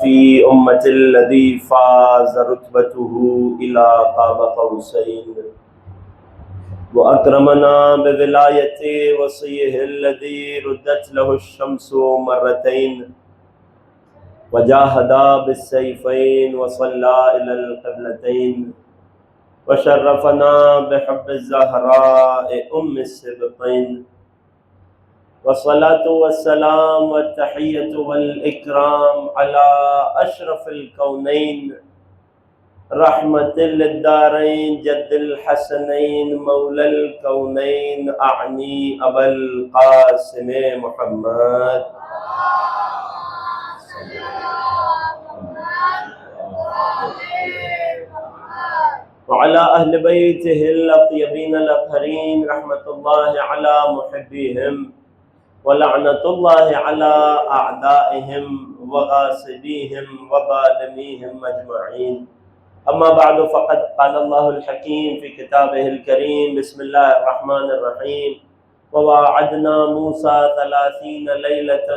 في أمة الذي فاز رتبته إلى قاب قوسين وأكرمنا بولاية وصيه الذي ردت له الشمس مرتين وجاهد بالسيفين وصلى إلى القبلتين وشرفنا بحب الزهراء أم السبطين والصلاة والسلام والتحية والإكرام على أشرف الكونين رحمة للدارين جد الحسنين مولى الكونين أعني أبا القاسم محمد وعلى أهل بيته الأطيبين الأطهرين رحمة الله على محبيهم ولعنة الله على أعدائهم وغاصبيهم وظالميهم أجمعين. أما بعد فقد قال الله الحكيم في كتابه الكريم بسم الله الرحمن الرحيم وواعدنا موسى 30 ليلة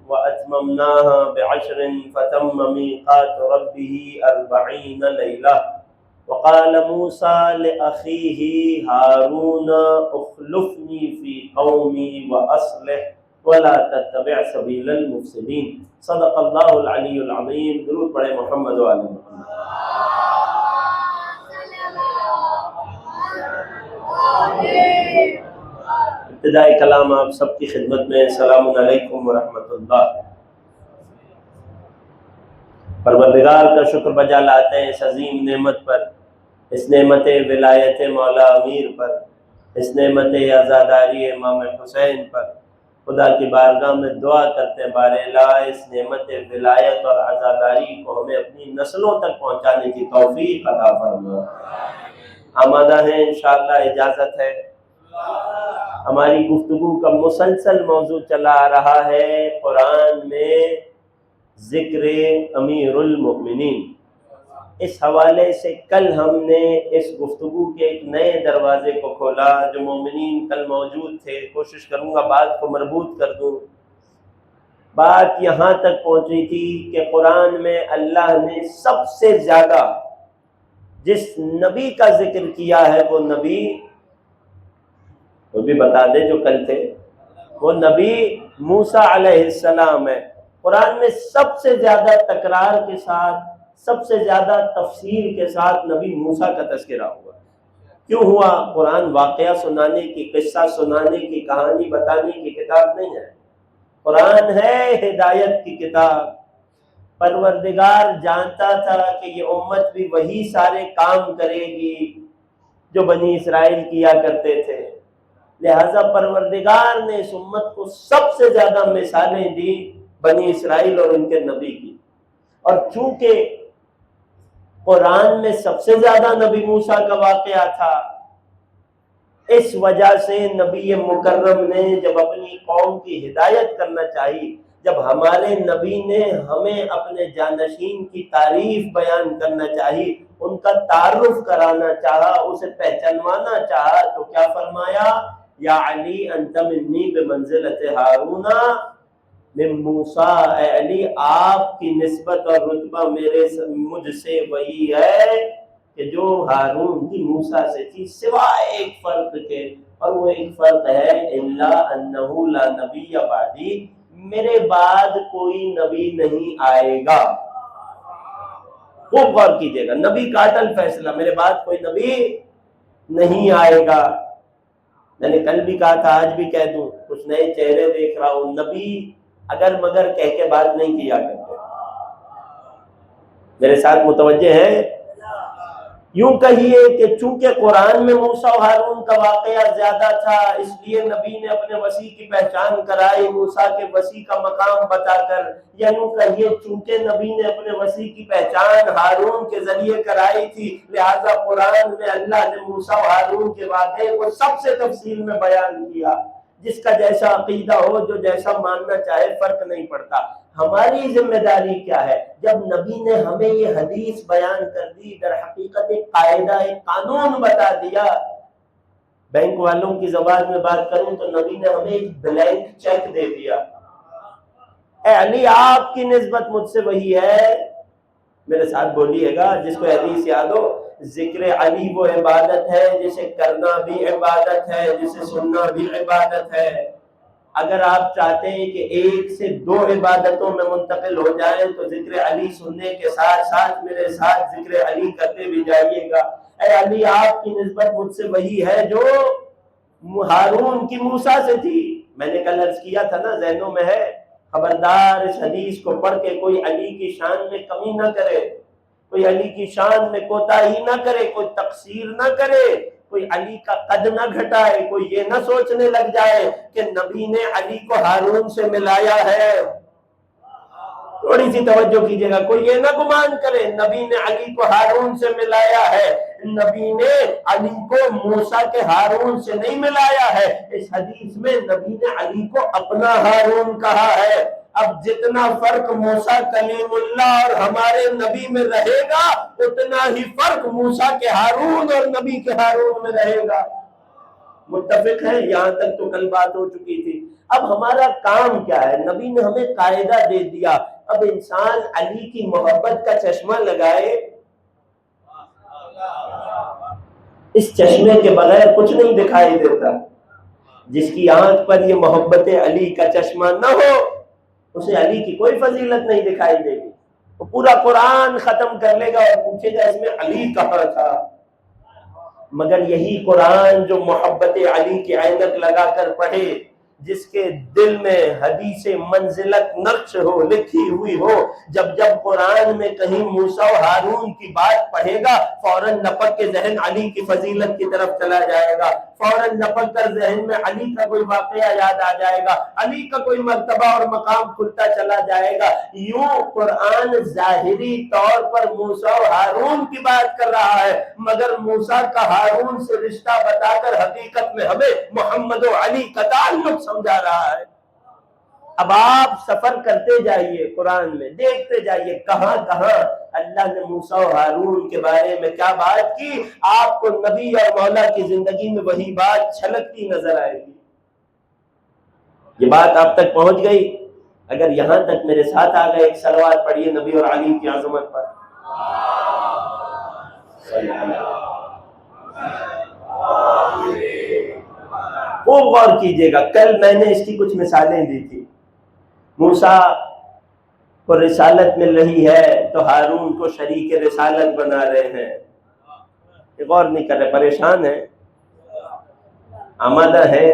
وأتممناها ب10 فتم ميقات ربه 40 ليلة وقال موسى لأخيه هارون اخلفني في قومي وأصلح ولا تتبع سبيل المفسدين. صدق اللہ العلی العظیم. درود پڑھے محمد و آل محمد. ابتدائی کلام آپ سب کی خدمت میں السلام علیکم ورحمۃ اللہ. پروردگار کا شکر بجا لاتے ہیں اس عظیم نعمت پر، اس نعمت ولایت مولا امیر پر، اس نعمت عزاداری امام حسین پر. خدا کی بارگاہ میں دعا کرتے ہیں بار الہ اس نعمت ولایت اور عزاداری کو ہمیں اپنی نسلوں تک پہنچانے کی توفیق عطا فرما. آمادہ ہیں انشاءاللہ، اجازت ہے. ہماری گفتگو کا مسلسل موضوع چلا آ رہا ہے قرآن میں ذکر امیر المؤمنین. اس حوالے سے کل ہم نے اس گفتگو کے ایک نئے دروازے کو کھولا. جو مومنین کل موجود تھے، کوشش کروں گا بات کو مربوط کر دوں. بات یہاں تک پہنچی تھی کہ قرآن میں اللہ نے سب سے زیادہ جس نبی کا ذکر کیا ہے وہ نبی، وہ بھی بتا دے جو کل تھے، وہ نبی موسیٰ علیہ السلام ہے. قرآن میں سب سے زیادہ تکرار کے ساتھ، سب سے زیادہ تفصیل کے ساتھ نبی موسیٰ کا تذکرہ ہوا. کیوں ہوا؟ قرآن واقعہ سنانے کی، قصہ سنانے کی، کہانی بتانے کی کتاب نہیں ہے. قرآن ہے ہدایت کی کتاب. پروردگار جانتا تھا کہ یہ امت بھی وہی سارے کام کرے گی جو بنی اسرائیل کیا کرتے تھے، لہذا پروردگار نے اس امت کو سب سے زیادہ مثالیں دی بنی اسرائیل اور ان کے نبی کی. اور چونکہ قرآن میں سب سے زیادہ نبی موسیٰ کا واقعہ تھا، اس وجہ سے نبی مکرم نے جب اپنی قوم کی ہدایت کرنا چاہی، جب ہمارے نبی نے ہمیں اپنے جانشین کی تعریف بیان کرنا چاہی، ان کا تعارف کرانا چاہا، اسے پہچانوانا چاہا، تو کیا فرمایا؟ یا علی انت منی بمنزلت ہارون من موسیٰ. اے علی آپ کی نسبت اور رتبہ مجھ سے وہی ہے کہ جو ہارون کی موسیٰ سے تھی، سوائے ایک فرق کے، اور وہ ایک فرق ہے الا انہ لا نبی بعدی، میرے بعد کوئی نبی نہیں آئے گا. خوب غور کیجئے گا، نبی کا اٹل فیصلہ، میرے بعد کوئی نبی نہیں آئے گا. میں نے کل بھی کہا تھا، آج بھی کہہ دوں، کچھ نئے چہرے دیکھ رہا ہوں. نبی اگر مگر کہہ کے بات نہیں کیا کرتے. میرے ساتھ متوجہ ہے؟ یوں کہیے کہ چونکہ قرآن میں موسیٰ و ہارون کا واقعہ زیادہ تھا، اس لیے نبی نے اپنے وسیع کی پہچان کرائی موسیٰ کے وسیع کا مقام بتا کر. یا یوں کہیے چونکہ نبی نے اپنے وسیع کی پہچان ہارون کے ذریعے کرائی تھی، لہذا قرآن میں اللہ نے موسیٰ و ہارون کے واقعے کو سب سے تفصیل میں بیان کیا. جس کا جیسا عقیدہ ہو، جو جیسا ماننا چاہے، فرق نہیں پڑتا. ہماری ذمہ داری کیا ہے؟ جب نبی نے ہمیں یہ حدیث بیان کر دی، در حقیقت ایک قاعدہ، ایک قانون بتا دیا. بینک والوں کی زبان میں بات کروں تو نبی نے ہمیں ایک بلینک چیک دے دیا. اے علی آپ کی نسبت مجھ سے وہی ہے، میرے ساتھ بولیے گا جس کو حدیث یاد ہو، ذکر علی وہ عبادت ہے جسے کرنا بھی عبادت ہے، جسے سننا بھی عبادت ہے۔ اگر آپ چاہتے ہیں کہ ایک سے دو عبادتوں میں منتقل ہو جائیں تو ذکر علی سننے کے ساتھ ساتھ میرے ساتھ ذکر علی کرتے بھی جائیے گا۔ اے علی آپ کی نسبت مجھ سے وہی ہے جو ہارون کی موسیٰ سے تھی۔ میں نے کل عرض کیا تھا نا، ذہنوں میں ہے، خبردار اس حدیث کو پڑھ کے کوئی علی کی شان میں کمی نہ کرے، کوئی علی کی شان میں کوتاہی نہ کرے، کوئی تقصیر نہ کرے، کوئی علی کا قد نہ گھٹائے، کوئی یہ نہ سوچنے لگ جائے کہ نبی نے علی کو ہارون سے ملایا ہے۔ تھوڑی سی توجہ کیجئے گا، کوئی یہ نہ گمان کرے نبی نے علی کو ہارون سے ملایا ہے، نبی نے علی کو موسیٰ کے ہارون سے نہیں ملایا ہے۔ اس حدیث میں نبی نے علی کو اپنا ہارون کہا ہے۔ اب جتنا فرق موسیٰ کلیم اللہ اور ہمارے نبی میں رہے گا، اتنا ہی فرق موسیٰ کے ہارون اور نبی کے ہارون میں رہے گا۔ متفق ہے؟ یہاں تک تو کل بات ہو چکی تھی۔ اب ہمارا کام کیا ہے؟ نبی نے ہمیں قاعدہ دے دیا، اب انسان علی کی محبت کا چشمہ لگائے، اس چشمے کے بغیر کچھ نہیں دکھائی دیتا۔ جس کی آنکھ پر یہ محبت علی کا چشمہ نہ ہو، اسے علی کی کوئی فضیلت نہیں دکھائی دے گی۔ وہ پورا قرآن ختم کر لے گا اور پوچھے گا اس میں علی کہاں تھا؟ مگر یہی قرآن جو محبت علی کی عینک لگا کر پڑھے، جس کے دل میں حدیث منزلت نقش ہو، لکھی ہوئی ہو، جب جب قرآن میں کہیں موسیٰ و ہارون کی بات پڑھے گا، فوراً لپک کے ذہن علی کی فضیلت کی طرف چلا جائے گا، فوراً لپک کر ذہن میں علی کا کوئی واقعہ یاد آ جائے گا، علی کا کوئی مرتبہ اور مقام کھلتا چلا جائے گا۔ یوں قرآن ظاہری طور پر موسیٰ و ہارون کی بات کر رہا ہے، مگر موسیٰ کا ہارون سے رشتہ بتا کر حقیقت میں ہمیں محمد و علی کا تعلق سمجھا رہا ہے۔ اب آپ سفر کرتے جائیے، قرآن میں دیکھتے جائیے کہاں کہاں اللہ نے موسیٰ و ہارون کے بارے میں کیا بات کی، آپ کو نبی اور مولا کی زندگی میں وہی بات چھلکتی نظر آئے گی۔ یہ بات آپ تک پہنچ گئی؟ اگر یہاں تک میرے ساتھ آ گئے، ایک صلوات پڑھیے نبی اور علی کی عظمت پر۔ خوب غور کیجئے گا، کل میں نے اس کی کچھ مثالیں دی تھی۔ موسیٰ کو رسالت مل رہی ہے تو ہارون کو شریک رسالت بنا رہے ہیں۔ غور نہیں کر رہے، پریشان ہیں، آمادہ ہیں۔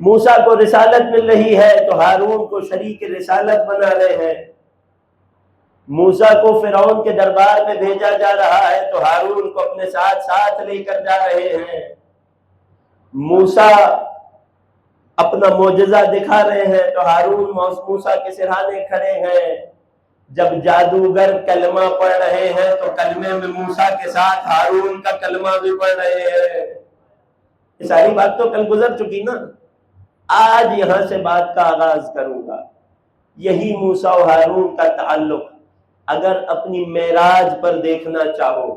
موسیٰ کو رسالت مل رہی ہے تو ہارون کو شریک رسالت بنا رہے ہیں۔ موسیٰ کو فرعون کے دربار میں بھیجا جا رہا ہے تو ہارون کو اپنے ساتھ ساتھ لے کر جا رہے ہیں۔ موسیٰ اپنا معجزہ دکھا رہے ہیں تو ہارون موسیٰ کے سرہانے کھڑے ہیں۔ جب جادوگر کلمہ پڑھ رہے ہیں تو کلمے میں موسیٰ کے ساتھ ہارون کا کلمہ بھی پڑھ رہے ہیں۔ یہ ساری بات تو کل گزر چکی نا، آج یہاں سے بات کا آغاز کروں گا۔ یہی موسیٰ و ہارون کا تعلق اگر اپنی معراج پر دیکھنا چاہو،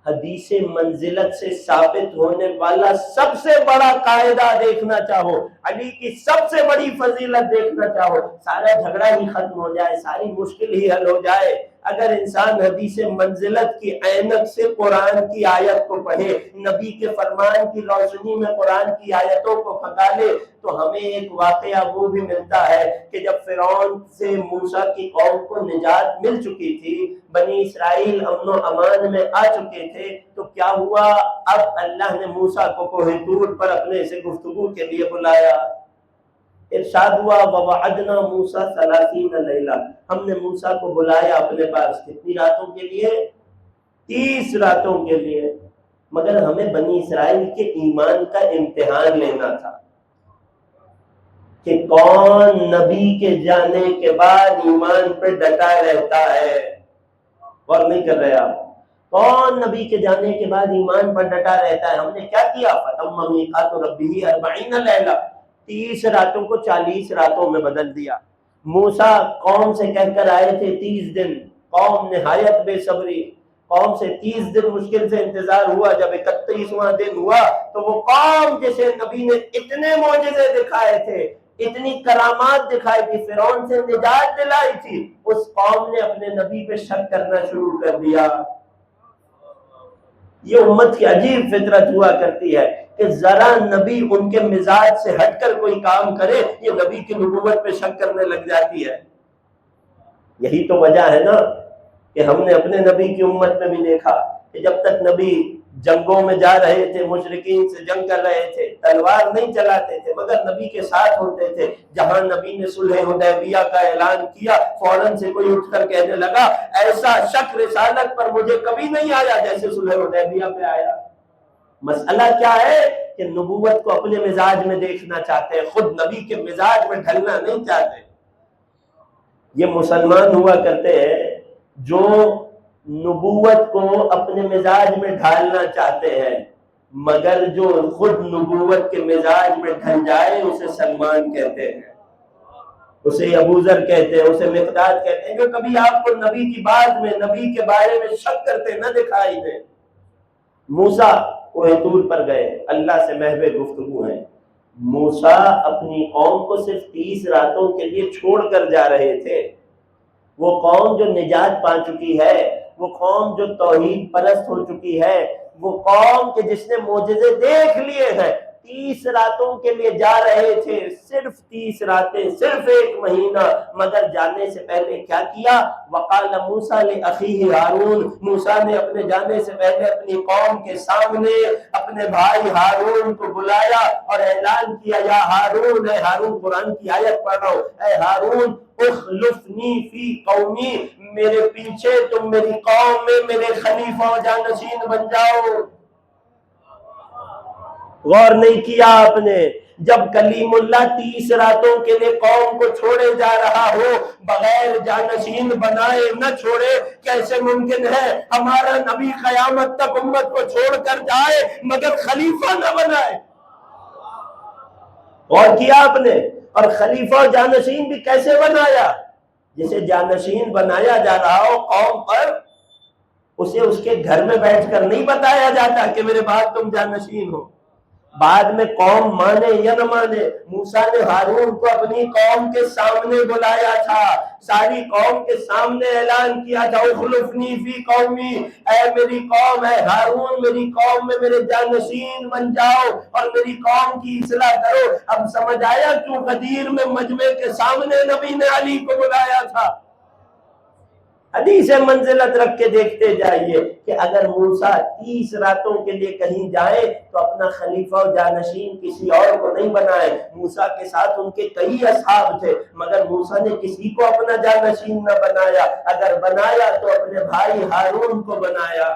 حدیث منزلت سے ثابت ہونے والا سب سے بڑا قاعدہ دیکھنا چاہو، علی کی سب سے بڑی فضیلت دیکھنا چاہو، سارا جھگڑا ہی ختم ہو جائے، ساری مشکل ہی حل ہو جائے اگر انسان حدیث منزلت کی عینک سے قرآن کی آیت کو پڑھے، نبی کے فرمان کی روشنی میں قرآن کی آیتوں کو کھنگالے، تو ہمیں ایک واقعہ وہ بھی ملتا ہے کہ جب فرعون سے موسیٰ کی قوم کو نجات مل چکی تھی، بنی اسرائیل امن و امان میں آ چکے تھے، تو کیا ہوا؟ اب اللہ نے موسیٰ کو کوہ طور پر اپنے سے گفتگو کے لیے بلایا۔ ارشاد ہوا وَوَعَدْنَا مُوسَىٰ 30 لَيْلَةً، ہم نے موسیٰ کو بلایا اپنے پاس کتنی راتوں کے لیے؟ 30 راتوں کے لیے۔ مگر ہمیں بنی اسرائیل کے ایمان کا امتحان لینا تھا کہ کون نبی کے جانے کے بعد ایمان پہ ڈٹا رہتا ہے۔ اور نہیں کر رہے آپ، کون نبی کے جانے کے بعد ایمان پر ڈٹا رہتا ہے؟ ہم نے کیا کیا؟ فَتَمَّ مِيقَاتُ رَبِّهِ 40 لَيْلَةً، 30 راتوں کو 40 راتوں میں بدل دیا۔ موسیٰ قوم سے کہہ کر آئے تھے 30 دن، قوم نہایت بے صبری، قوم سے 30 دن مشکل سے انتظار ہوا۔ جب 31واں دن ہوا تو وہ قوم جسے نبی نے اتنے معجزے دکھائے تھے، اتنی کرامات دکھائی تھی، فرعون سے نجات دلائی تھی، اس قوم نے اپنے نبی پہ شک کرنا شروع کر دیا۔ یہ امت کی عجیب فطرت ہوا کرتی ہے کہ ذرا نبی ان کے مزاج سے ہٹ کر کوئی کام کرے، یہ نبی کی نبوت پہ شک کرنے لگ جاتی ہے۔ یہی تو وجہ ہے نا کہ ہم نے اپنے نبی کی امت میں بھی دیکھا کہ جب تک نبی جنگوں میں جا رہے تھے، مشرکین سے جنگ کر رہے تھے، تلوار نہیں چلاتے تھے مگر نبی کے ساتھ ہوتے تھے۔ جہاں نبی نے صلح حدیبیہ کا اعلان کیا، فوراً سے کوئی اٹھ کر کہنے لگا ایسا شک رسالت پر مجھے کبھی نہیں آیا جیسے صلح حدیبیہ پہ آیا۔ مسئلہ کیا ہے کہ نبوت کو اپنے مزاج میں دیکھنا چاہتے ہیں، خود نبی کے مزاج میں ڈھلنا نہیں چاہتے۔ یہ مسلمان ہوا کرتے ہیں جو نبوت کو اپنے مزاج میں ڈھالنا چاہتے ہیں، مگر جو خود نبوت کے مزاج میں ڈھل جائے اسے سلمان کہتے ہیں، اسے ابوذر کہتے ہیں، اسے مقداد کہتے ہیں، جو کبھی آپ کو نبی کی بات میں، نبی کے بارے میں شک کرتے نہ دکھائی دیں۔ موسیٰ کوہ طور پر گئے، اللہ سے محو گفتگو ہے۔ موسیٰ اپنی قوم کو صرف 30 راتوں کے لیے چھوڑ کر جا رہے تھے۔ وہ قوم جو نجات پا چکی ہے، وہ قوم جو توحید پرست ہو چکی ہے، وہ قوم کہ جس نے معجزے دیکھ لیے ہیں، 30 راتوں کے لیے جا رہے تھے، صرف 30 راتیں، صرف 1 مہینہ، مگر جانے سے پہلے کیا کیا؟ وقال موسیٰ لأخیہ ہارون، موسیٰ نے اپنے جانے سے پہلے اپنی قوم کے سامنے اپنے بھائی ہارون کو بلایا اور اعلان کیا، یا ہارون، اے ہارون، قرآن کی آیت پڑھ رہا ہوں، اے ہارون اخلفنی فی قومی، میرے پیچھے تم میری قوم میں میرے خلیفہ و جانشین بن جاؤ۔ غور نہیں کیا آپ نے؟ جب کلیم اللہ 30 راتوں کے لیے قوم کو چھوڑے جا رہا ہو، بغیر جانشین بنائے نہ چھوڑے، کیسے ممکن ہے ہمارا نبی قیامت تک امت کو چھوڑ کر جائے مگر خلیفہ نہ بنائے؟ غور کیا آپ نے؟ اور خلیفہ و جانشین بھی کیسے بنایا؟ جسے جانشین بنایا جا رہا ہو قوم پر، اسے اس کے گھر میں بیٹھ کر نہیں بتایا جاتا کہ میرے بعد تم جانشین ہو۔ بعد میں قوم مانے یا نہ مانے، موسیٰ نے ہارون کو اپنی قوم کے سامنے بلایا تھا، ساری قوم کے سامنے اعلان کیا تھا، اخلفنی فی قومی، اے میری قوم، اے ہارون میری قوم میں میرے جانشین بن جاؤ اور میری قوم کی اصلاح کرو۔ اب سمجھ آیا کیوں غدیر میں مجمع کے سامنے نبی نے علی کو بلایا تھا؟ حدیث منزلت رکھ کے دیکھتے جائیے کہ اگر موسیٰ 30 راتوں کے لیے کہیں جائے تو اپنا خلیفہ و جانشین کسی اور کو نہیں بنائے۔ موسیٰ کے ساتھ ان کے کئی اصحاب تھے مگر موسیٰ نے کسی کو اپنا جانشین نہ بنایا، اگر بنایا تو اپنے بھائی ہارون کو بنایا۔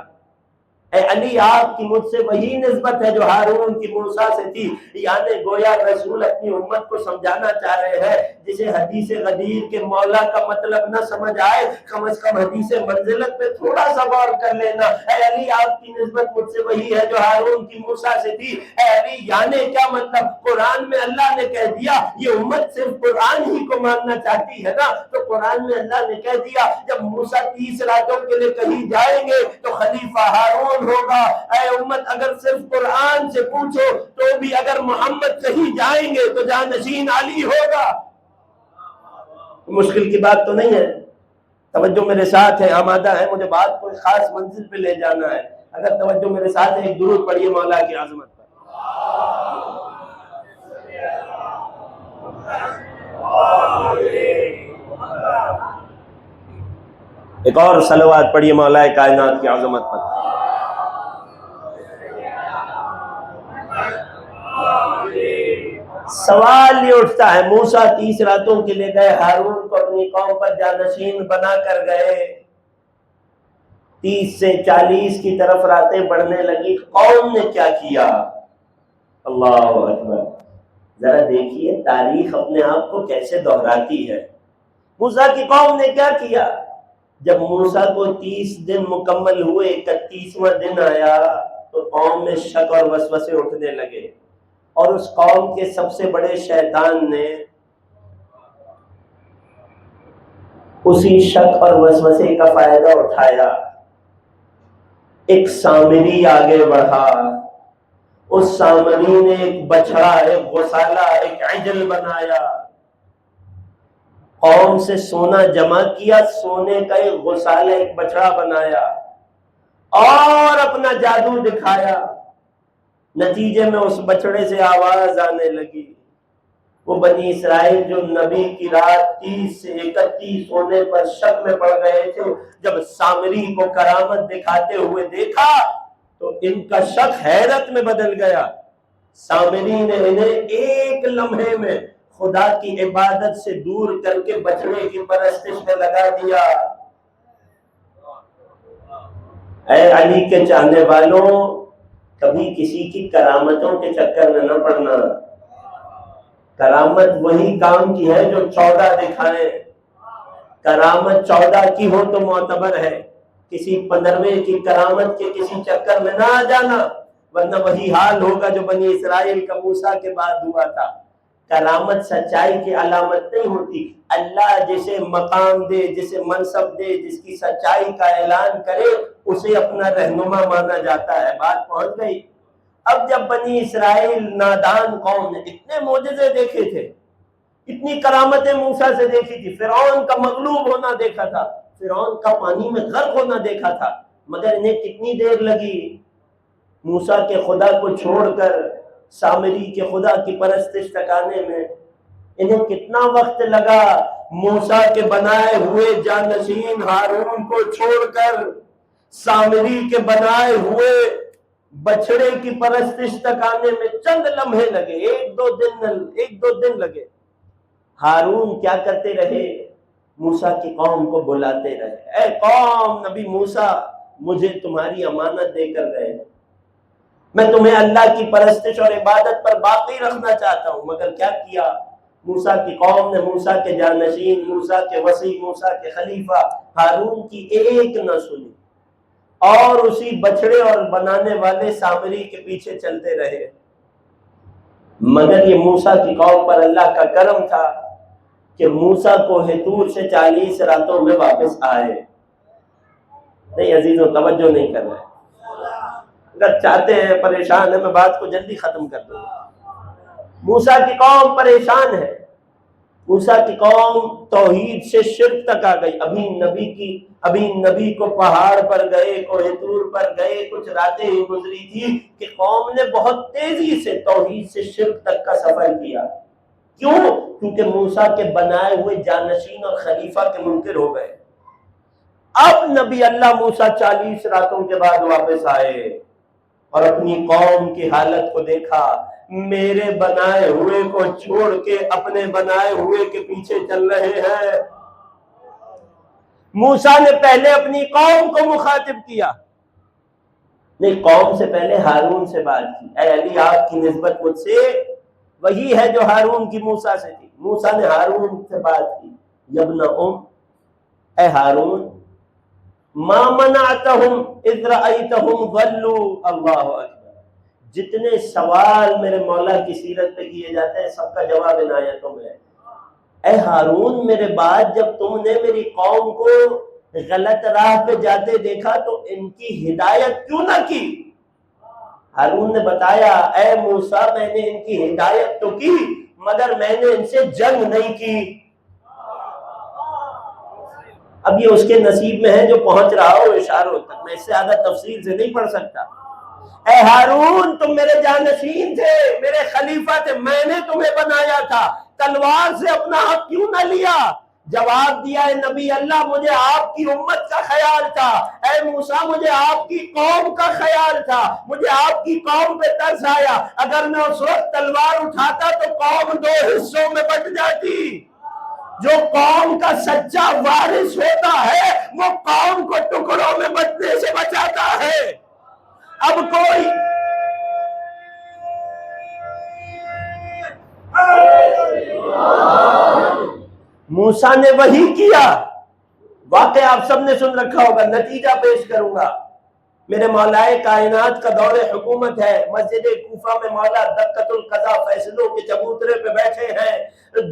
اے علی، آپ کی مجھ سے وہی نسبت ہے جو ہارون کی موسیٰ سے تھی، یعنی گویا رسول اپنی امت کو سمجھانا چاہ رہے ہیں جسے حدیث غدیر کے مولا کا مطلب نہ سمجھ آئے، کم از کم حدیث منزلت پہ تھوڑا سا غور کر لینا۔ اے علی، آپ کی نسبت مجھ سے وہی ہے جو ہارون کی موسیٰ سے تھی۔ اے علی، یعنی کیا مطلب؟ قرآن میں اللہ نے کہہ دیا یہ امت صرف قرآن ہی کو ماننا چاہتی ہے نا، تو قرآن میں اللہ نے کہہ دیا جب موسیٰ 30 راتوں کے لیے کہیں جائیں گے تو خلیفہ ہارون ہوگا۔ اے امت، اگر صرف قرآن سے پوچھو تو بھی اگر محمد کہیں جائیں گے تو جانشین علی ہوگا۔ مشکل کی بات تو نہیں ہے۔ توجہ میرے ساتھ ہے، آمادہ ہے، مجھے بات کوئی خاص منزل پہ لے جانا ہے۔ اگر توجہ میرے ساتھ ہے، ایک درود پڑھیے مولا کی عظمت پر۔ ایک اور صلوات پڑھیے مولا کائنات کی عظمت پر۔ سوال یہ اٹھتا ہے، موسیٰ 30 راتوں کے لیے گئے، ہارون کو اپنی قوم پر جانشین بنا کر گئے، 30 سے 40 کی طرف راتیں بڑھنے لگی، قوم نے کیا کیا؟ اللہ اکبر! ذرا دیکھیے تاریخ اپنے آپ کو کیسے دہراتی ہے۔ موسیٰ کی قوم نے کیا کیا؟ جب موسیٰ کو 30 دن مکمل ہوئے، 31واں دن آیا تو قوم میں شک اور وسوسے اٹھنے لگے، اور اس قوم کے سب سے بڑے شیطان نے اسی شک اور وسوسے کا فائدہ اٹھایا۔ ایک سامری آگے بڑھا، اس سامری نے ایک بچڑا، ایک غسالہ، ایک عجل بنایا، قوم سے سونا جمع کیا، سونے کا ایک غسالہ، ایک بچڑا بنایا اور اپنا جادو دکھایا۔ نتیجے میں اس بچڑے سے آواز آنے لگی۔ وہ بنی اسرائیل جو نبی کی رات 30 سے 31 ہونے پر شک میں پڑ گئے تھے، جب سامری کو کرامت دکھاتے ہوئے دیکھا تو ان کا شک حیرت میں بدل گیا۔ سامری نے انہیں ایک لمحے میں خدا کی عبادت سے دور کر کے بچڑے کی پرستش میں لگا دیا۔ اے علی کے چاہنے والوں، کبھی کسی کی کرامتوں کے چکر میں نہ پڑنا۔ کرامت وہی کام کی ہے جو 14 دکھائے۔ کرامت 14 کی ہو تو معتبر ہے، کسی 15ویں کی کرامت کے کسی چکر میں نہ آ جانا، ورنہ وہی حال ہوگا جو بنی اسرائیل کا موسیٰ کے بعد ہوا تھا۔ کرامت سچائی کی علامت نہیں ہوتی۔ اللہ جسے مقام دے، جسے منصب دے، جس کی سچائی کا اعلان کرے، اسے اپنا رہنما مانا جاتا ہے۔ بات پہنچ گئی۔ اب جب بنی اسرائیل نادان قوم نے اتنے معجزے دیکھے تھے، اتنی کرامتیں موسیٰ سے دیکھی تھی، فرعون کا مغلوب ہونا دیکھا تھا، فرعون کا پانی میں غرق ہونا دیکھا تھا، مگر انہیں کتنی دیر لگی موسیٰ کے خدا کو چھوڑ کر سامری کے خدا کی پرستش تکانے میں؟ انہیں کتنا وقت لگا موسیٰ کے بنائے ہوئے جانشین ہارون کو چھوڑ کر سامری کے بنائے ہوئے بچڑے کی پرستش تک آنے میں؟ چند لمحے لگے، ایک دو دن لگے۔ ہارون کیا کرتے رہے؟ موسیٰ کی قوم کو بلاتے رہے، اے قوم، نبی موسیٰ مجھے تمہاری امانت دے کر گئے، میں تمہیں اللہ کی پرستش اور عبادت پر باقی رکھنا چاہتا ہوں، مگر کیا کیا موسیٰ کی قوم نے؟ موسیٰ کے جانشین، موسیٰ کے وصی، موسیٰ کے خلیفہ ہارون کی ایک نہ سنی، اور اسی بچڑے اور بنانے والے سامری کے پیچھے چلتے رہے۔ مگر یہ موسیٰ کی قوم پر اللہ کا کرم تھا کہ موسیٰ کوہ طور سے 40 راتوں میں واپس آئے۔ نہیں عزیزوں، توجہ نہیں کر رہے، اگر چاہتے ہیں پریشان ہے، میں بات کو جلدی ختم کر دوں۔ موسیٰ کی قوم پریشان ہے، موسیٰ کی قوم توحید سے شرک تک آ گئی۔ ابھی نبی کو پہاڑ پر گئے، کوہ طور پر گئے، کچھ راتیں ہی گزری تھی کہ قوم نے بہت تیزی سے توحید سے شرک تک کا سفر کیا۔ کیوں؟ کیونکہ موسیٰ کے بنائے ہوئے جانشین اور خلیفہ کے منکر ہو گئے۔ اب نبی اللہ موسیٰ 40 راتوں کے بعد واپس آئے اور اپنی قوم کی حالت کو دیکھا، میرے بنائے ہوئے کو چھوڑ کے اپنے بنائے ہوئے کے پیچھے چل رہے ہیں۔ موسیٰ نے پہلے اپنی قوم کو مخاطب کیا، نہیں، قوم سے پہلے ہارون سے بات کی، اے علی آپ کی نسبت مجھ سے وہی ہے جو ہارون کی موسیٰ سے تھی۔ موسیٰ نے ہارون سے بات کی، یبن اے ہارون، ما منعتہم اذ رأیتہم ضلوا، اللہ اکبر، جتنے سوال میرے مولا کی سیرت پہ کیے جاتے ہیں سب کا جواب عنایتوں میں ہے۔ اے ہارون، میرے بعد جب تم نے میری قوم کو غلط راہ پہ جاتے دیکھا تو ان کی ہدایت کیوں نہ کی؟ ہارون نے بتایا، اے موسیٰ، میں نے ان کی ہدایت تو کی مگر میں نے ان سے جنگ نہیں کی۔ اب یہ اس کے نصیب میں ہے جو پہنچ رہا ہو اشاروں تک، میں اس سے زیادہ تفصیل سے نہیں پڑھ سکتا۔ اے ہارون، تم میرے جانشین تھے، میرے خلیفہ تھے، میں نے تمہیں بنایا تھا، تلوار سے اپنا حق کیوں نہ لیا؟ جواب دیا، اے نبی اللہ، مجھے آپ کی امت کا خیال تھا، اے موسیٰ مجھے آپ کی قوم کا خیال تھا، مجھے آپ کی قوم پہ ترس آیا، اگر میں اس وقت تلوار اٹھاتا تو قوم 2 حصوں میں بٹ جاتی۔ جو قوم کا سچا وارث ہوتا ہے وہ قوم کو ٹکڑوں میں بٹنے سے بچاتا ہے۔ اب کوئی موسیٰ نے وہی کیا، واقعہ آپ سب نے سن رکھا ہوگا، نتیجہ پیش کروں گا۔ میرے مولائے کائنات کا دور حکومت ہے، مسجد کوفہ میں مولا دقت القضا فیصلوں کے چبوترے پہ بیٹھے ہیں،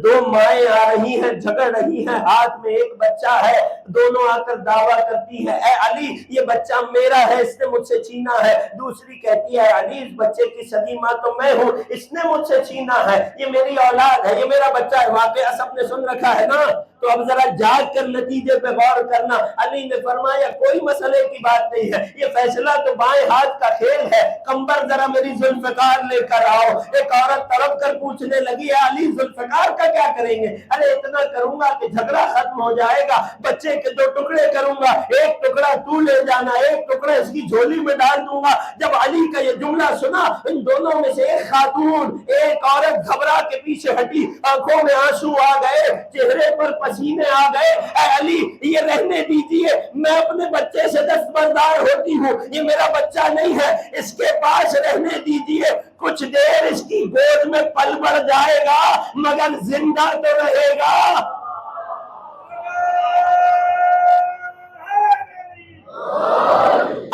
دو مائیں آ رہی ہیں، جھگڑ رہی ہیں، ہاتھ میں ایک بچہ ہے، دونوں آ کر دعویٰ کرتی ہے اے علی یہ بچہ میرا ہے، اس نے مجھ سے چھینا ہے، دوسری کہتی ہے علی اس بچے کی سگی ماں تو میں ہوں، اس نے مجھ سے چھینا ہے، یہ میری اولاد ہے، یہ میرا بچہ ہے۔ واقعہ سب نے سن رکھا ہے نا، تو اب ذرا جاگ کر نتیجے پہ غور کرنا۔ علی نے فرمایا کوئی مسئلے کی بات نہیں ہے، یہ فیصلہ تو بائیں ہاتھ کا کھیل ہے، کمبر ذرا میری ذوالفقار لے کر آؤ۔ ایک عورت تڑپ کر پوچھنے لگی ہے علی ذوالفقار کا کیا کریں گے؟ ارے اتنا کروں گا کہ جھگڑا ختم ہو جائے گا، بچے کے دو ٹکڑے کروں گا، ایک ٹکڑا تو لے جانا، ایک ٹکڑا اس کی جھولی میں ڈال دوں گا۔ جب علی کا یہ جملہ سنا، ان دونوں میں سے ایک خاتون، ایک عورت گھبرا کے پیچھے ہٹی، آنکھوں میں آنسو آ گئے، چہرے پر پسینے آ گئے۔ اے علی یہ رہنے دیجئے، میں اپنے بچے سے دستبردار ہوتی ہوں، یہ میرا بچہ نہیں ہے، اس کے پاس رہنے دیجئے، کچھ دیر اس کی گود میں پل بڑھ جائے گا مگر زندہ تو رہے گا۔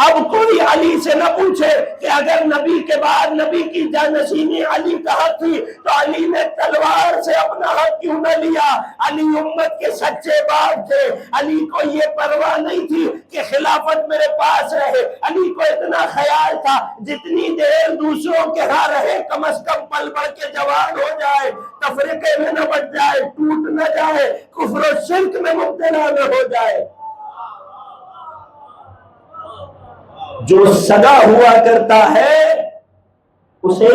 اب کوئی علی سے نہ پوچھے کہ اگر نبی کے بعد نبی کی جانشینی علی کا حق تھی تو علی نے تلوار سے اپنا حق کیوں نہ لیا؟ علی امت کے سچے باپ تھے، علی کو یہ پرواہ نہیں تھی کہ خلافت میرے پاس رہے، علی کو اتنا خیال تھا جتنی دیر دوسروں کے ہاں رہے کم از کم پل بڑھ کے جوان ہو جائے، تفرقے میں نہ بچ جائے، ٹوٹ نہ جائے، کفر و شرک میں مبتلا نہ ہو جائے۔ جو سگا ہوا کرتا ہے اسے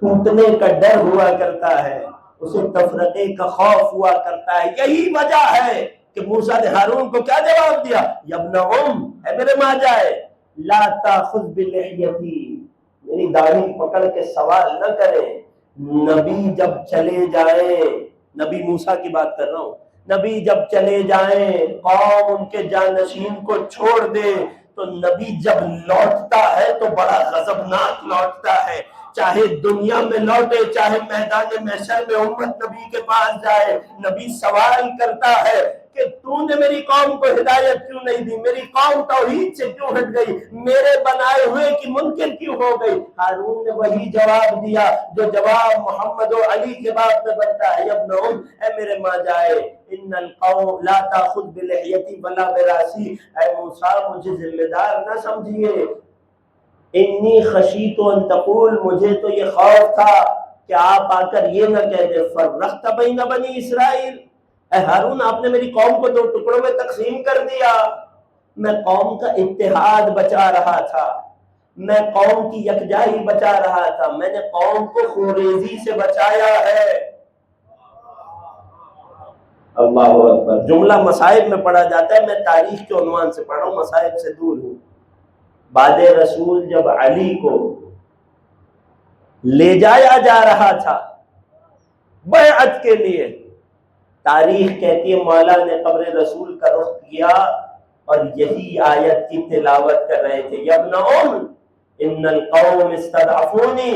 ٹوٹنے کا ڈر ہوا کرتا ہے، اسے تفرقے کا خوف ہوا کرتا ہے۔ یہی وجہ ہے کہ موسیٰ نے ہارون کو کیا جواب دیا؟ یا ابن اے میرے ماں جائے، لا تاخذ بلحیتی، میری داڑھی پکڑ کے سوال نہ کرے۔ نبی جب چلے جائیں، نبی موسیٰ کی بات کر رہا ہوں، نبی جب چلے جائیں قوم ان کے جانشین کو چھوڑ دے تو نبی جب لوٹتا ہے تو بڑا غضبناک لوٹتا ہے، چاہے دنیا میں لوٹے چاہے میدان محشر میں امت نبی کے پاس جائے، نبی سوال کرتا ہے کہ تو نے میری قوم کو ہدایت کیوں نہیں دی، میری قوم توحید سے کیوں ہٹ گئی، میرے بنائے ہوئے کی منکر کیوں ہو گئی؟ ہارون نے وہی جواب دیا جو جواب محمد و علی کے باب میں بنتا ہے، ابن اے میرے ماں جائے، ان القوم لا تاخذ بلحیتی ولا براسی، اے موسیٰ مجھے ذمہ دار نہ سمجھیے، انی خشیت ان تقول، مجھے تو یہ خوف تھا کہ آپ آ کر یہ نہ کہہ دیں فرقت بین بنی اسرائیل، اے ہارون آپ نے میری قوم کو دو ٹکڑوں میں تقسیم کر دیا، میں قوم کا اتحاد بچا رہا تھا، میں قوم کی یکجائی بچا رہا تھا، میں نے قوم کو خوریزی سے بچایا ہے۔ اللہ اکبر۔ جملہ مصائب میں پڑھا جاتا ہے، میں تاریخ کے عنوان سے پڑھ رہا ہوں، مصائب سے دور ہوں۔ بعد رسول جب علی کو لے جایا جا رہا تھا بیعت کے لیے، تاریخ کہتی ہے مولا نے قبر رسول کا رخ کیا اور یہی آیت کی تلاوت کر رہے تھے، یا ابن ان القوم استضعفونی،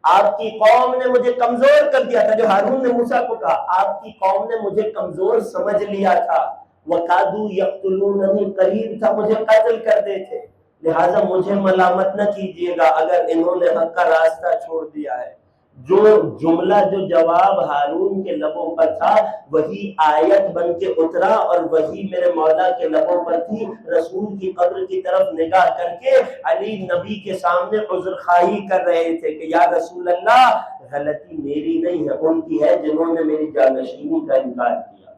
آپ کی قوم نے مجھے کمزور کر دیا تھا، جو ہارون نے موسیٰ کو کہا آپ کی قوم نے مجھے کمزور سمجھ لیا تھا، وَقَادُوا يَقْتُلُونَنِي، قریب تھا مجھے قتل کر دیتے، لہٰذا مجھے ملامت نہ کیجیے گا اگر انہوں نے حق کا راستہ چھوڑ دیا ہے۔ جو جملہ جو جواب ہارون کے لبوں پر تھا وہی آیت بن کے اترا اور وہی میرے مولا کے لبوں پر تھی۔ رسول کی قبر کی طرف نگاہ کر کے علی نبی کے سامنے عذر خواہی کر رہے تھے کہ یا رسول اللہ غلطی میری نہیں ہے، ان کی ہے جنہوں نے میری جانشینی کا انکار کیا۔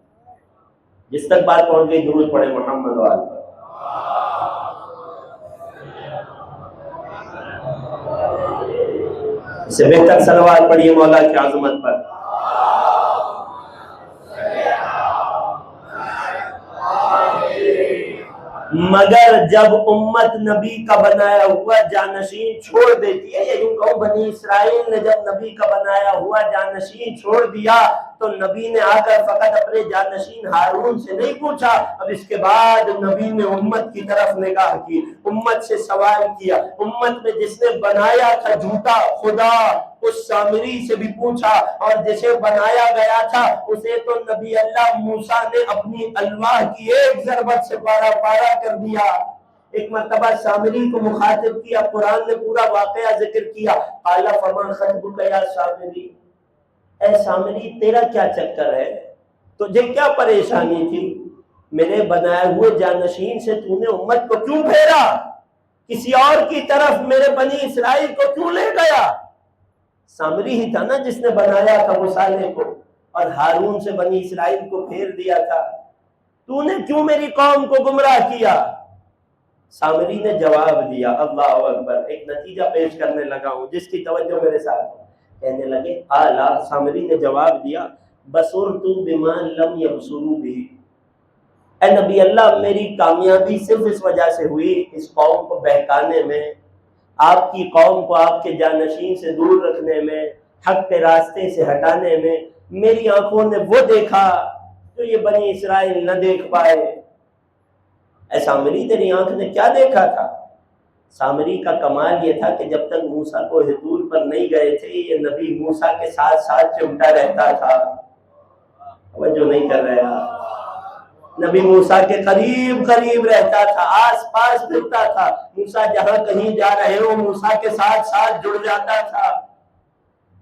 جس تک بات پہنچ گئی درود پڑھے محمد وآل پر۔ اس سے بہتر صلوات پڑھیے مولا کی عظمت پر۔ مگر جب امت نبی کا بنایا ہوا جانشین چھوڑ دیتی ہے، یا یوں کہوں بنی اسرائیل نے جب نبی کا بنایا ہوا جانشین چھوڑ دیا تو نبی نے آ کر فقط اپنے جانشین ہارون سے نہیں پوچھا، اب اس کے بعد نبی نے امت کی طرف نگاہ کی، امت سے سوال کیا، امت میں جس نے بنایا تھا جھوٹا خدا اس سامری سے بھی پوچھا، اور جسے بنایا گیا تھا اسے تو نبی اللہ موسیٰ نے اپنی الواح کی ایک ضربت سے پارا پارا کر دیا۔ ایک مرتبہ سامری کو مخاطب کیا، قرآن نے پورا واقعہ ذکر کیا. قال فما خطبک یا سامری، اے سامری تیرا کیا چکر ہے، تجھے کیا پریشانی تھی، میرے بنائے ہوئے جانشین سے تو نے امت کو کیوں پھیرا، کسی اور کی طرف میرے بنی اسرائیل کو کیوں لے گیا؟ سامری ہی تھا نا جس نے بنایا تھا موسیٰ کو اور ہارون سے بنی اسرائیل کو پھیر دیا تھا، تو نے کیوں میری قوم کو گمراہ کیا؟ سامری نے جواب دیا، اللہ اکبر، ایک نتیجہ پیش کرنے لگا ہوں جس کی توجہ میرے ساتھ ہو. کہنے لگے اعلیٰ، سامری نے جواب دیا، بصرت بما لم یبصروا به، اے نبی اللہ میری کامیابی صرف اس وجہ سے ہوئی، اس قوم کو بہکانے میں، آپ کی قوم کو آپ کے جانشین سے دور رکھنے میں، حق کے راستے سے ہٹانے میں، میری آنکھوں نے وہ دیکھا جو یہ بنی اسرائیل نہ دیکھ پائے. اے سامری تیری آنکھ نے کیا دیکھا تھا؟ سامری کا کمال یہ تھا کہ جب تک موسیٰ کو حضور پر نہیں گئے تھے یہ نبی موسیٰ کے ساتھ ساتھ چمٹا رہتا تھا. توجہ نہیں کر رہے آپ، نبی موسیٰ کے قریب قریب رہتا تھا، آس پاس پھرتا تھا، موسیٰ جہاں کہیں جا رہے ہو موسیٰ کے ساتھ ساتھ جڑ جاتا تھا.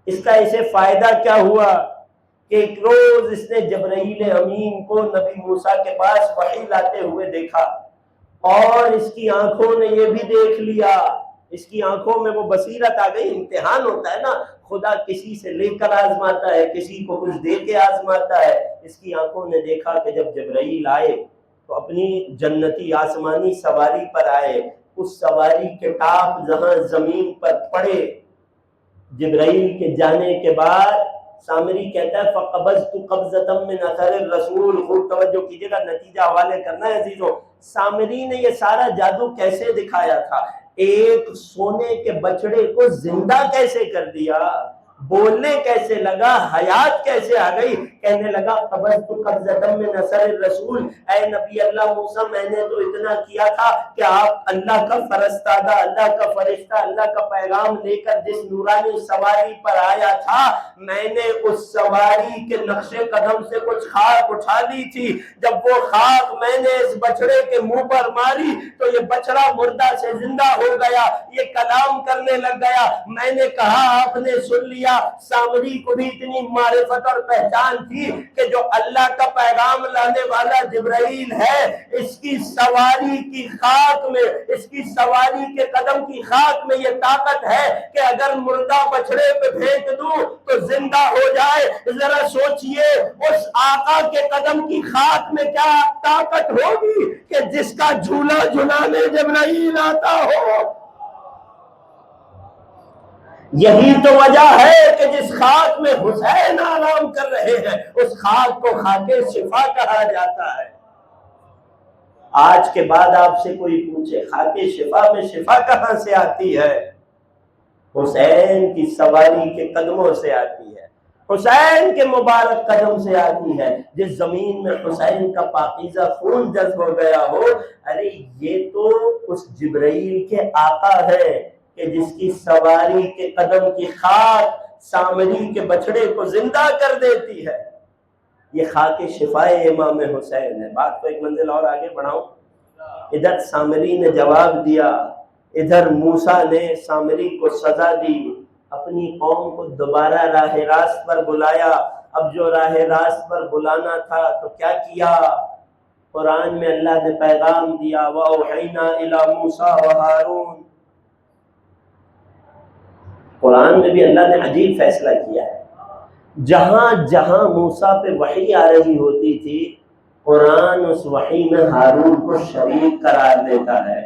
اس کا اسے فائدہ کیا ہوا کہ ایک روز اس نے جبرائیل امین کو نبی موسیٰ کے پاس وحی لاتے ہوئے دیکھا، اور اس کی آنکھوں نے یہ بھی دیکھ لیا، اس کی آنکھوں میں وہ بصیرت آ گئی. امتحان ہوتا ہے نا، خدا کسی سے لے کر آزماتا ہے، کسی کو کچھ دے کے آزماتا ہے. اس کی آنکھوں نے دیکھا کہ جب جبرائیل آئے تو اپنی جنتی آسمانی سواری پر آئے، اس سواری کے ٹاپ جہاں زمین پر پڑے، جبرائیل کے جانے کے بعد سامری کہتا ہے فَقَبَضْتُ قَبْضَةً مِّنْ أَثَرِ الرَّسُولِ. خوب توجہ کیجئے گا، نتیجہ حوالے کرنا ہے عزیزو. سامری نے یہ سارا جادو کیسے دکھایا تھا؟ ایک سونے کے بچڑے کو زندہ کیسے کر دیا، بولنے کیسے لگا، حیات کیسے آ گئی. کہنے لگا قبضت قبضۃ من اثر الرسول، اے نبی اللہ موسیٰ میں نے تو اتنا کیا تھا کہ آپ اللہ کا فرستادہ، اللہ کا فرشتہ، اللہ کا پیغام لے کر جس نورانی سواری پر آیا تھا، میں نے اس سواری کے نقش قدم سے کچھ خاک اٹھا لی تھی. جب وہ خاک میں نے اس بچڑے کے منہ پر ماری تو یہ بچڑا مردہ سے زندہ ہو گیا، یہ کلام کرنے لگ گیا. میں نے کہا آپ نے سن لیا. سامری کو بھی اتنی معرفت اور پہچان تھی کہ جو اللہ کا پیغام لانے والا جبرائیل ہے، اس کی سواری کی خاک میں، اس کی سواری کے قدم کی خاک میں یہ طاقت ہے کہ اگر مردہ بچڑے پہ پھینک دوں تو زندہ ہو جائے. ذرا سوچئے اس آقا کے قدم کی خاک میں کیا طاقت ہوگی کہ جس کا جھولا جھلانے جبرائیل آتا ہو. یہی تو وجہ ہے کہ جس خاک میں حسین آرام کر رہے ہیں اس خاک کو خاک شفا کہا جاتا ہے. آج کے بعد آپ سے کوئی پوچھے خاک شفا میں شفا کہاں سے آتی ہے؟ حسین کی سواری کے قدموں سے آتی ہے، حسین کے مبارک قدم سے آتی ہے. جس زمین میں حسین کا پاکیزہ خون جذب ہو گیا ہو، ارے یہ تو اس جبرائیل کے آقا ہے کہ جس کی سواری کے قدم کی خاک سامری کے بچڑے کو زندہ کر دیتی ہے. یہ خاک شفائے امام حسین ہے. بات کو ایک منزل اور آگے بڑھاؤں. ادھر سامری نے جواب دیا، ادھر موسیٰ نے سامری کو سزا دی، اپنی قوم کو دوبارہ راہ راست پر بلایا. اب جو راہ راست پر بلانا تھا تو کیا کیا؟ قرآن میں اللہ نے پیغام دیا وَأَوْحَيْنَا إِلَى مُوسَىٰ وَهَارُونَ. قرآن میں بھی اللہ نے عجیب فیصلہ کیا ہے. جہاں جہاں موسیٰ پہ وحی آ رہی ہوتی تھی قرآن اس وحی میں ہارون کو شریک قرار دیتا ہے.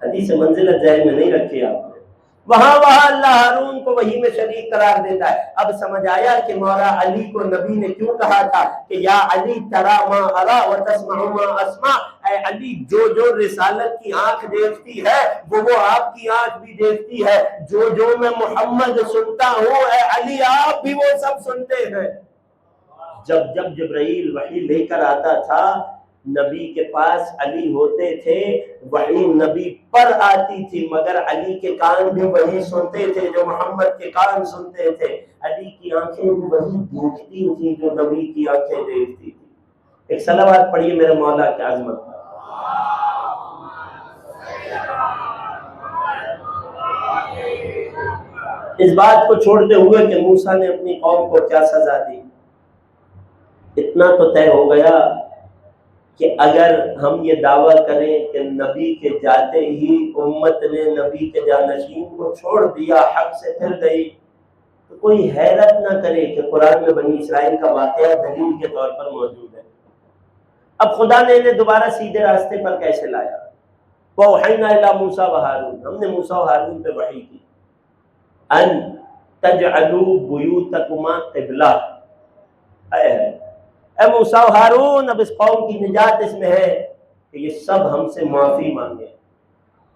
حدیث منزلت ذہن میں نہیں رکھی آپ نے. وہاں اللہ ہارون کو وحی میں شریک قرار دیتا ہے. اب سمجھ آیا کہ مولا علی کو نبی نے کیوں کہا تھا کہ یا علی ترا ما ارا و تسمع ما اسمع. اے علی جو جو رسالت کی آنکھ دیکھتی ہے وہ آپ کی آنکھ بھی دیکھتی ہے. جو جو میں محمد سنتا ہوں اے علی آپ بھی وہ سب سنتے ہیں. جب جب جبرائیل وحی لے کر آتا تھا نبی کے پاس علی ہوتے تھے، وحی نبی پر آتی تھی مگر علی کے کان بھی وہی سنتے تھے جو محمد کے کان سنتے تھے. علی کی آنکھیں بھی وہی دیکھتی تھی جو نبی کی آنکھیں دیکھتی تھی. ایک صلوات پڑھیے میرے مولا کی عظمت. اس بات کو چھوڑتے ہوئے کہ موسیٰ نے اپنی قوم کو کیا سزا دی، اتنا تو طے ہو گیا کہ اگر ہم یہ دعویٰ کریں کہ نبی کے جاتے ہی امت نے نبی کے جانشین کو چھوڑ دیا، حق سے پھر گئی، تو کوئی حیرت نہ کرے کہ قرآن میں بنی اسرائیل کا واقعہ دلیل کے طور پر موجود ہے۔ اب خدا نے انہیں دوبارہ سیدھے راستے پر کیسے لایا؟ وَأَوْحَيْنَا إِلَىٰ مُوسَىٰ وَهَارُونَ، ہم نے موسیٰ و ہارون پہ وحی کی، ان تجعلوا بیوتکما قبلہ، اے موسیٰ و ہارون، اب اس قوم کی نجات اس میں ہے کہ یہ سب ہم سے معافی مانگیں،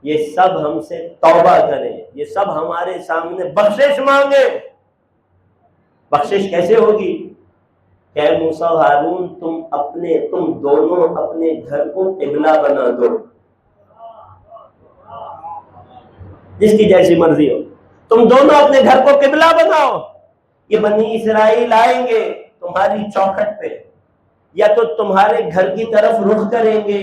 یہ سب ہم سے توبہ کریں، یہ سب ہمارے سامنے بخشش مانگیں۔ بخشش کیسے ہوگی؟ کہ اے موسیٰ و ہارون، تم دونوں اپنے گھر کو قبلہ بنا دو، جس کی جیسی مرضی ہو، تم دونوں اپنے گھر کو قبلہ بناؤ۔ یہ بنی اسرائیل آئیں گے تمہاری چوکھٹ پہ، یا تو تمہارے گھر کی طرف رخ کریں گے،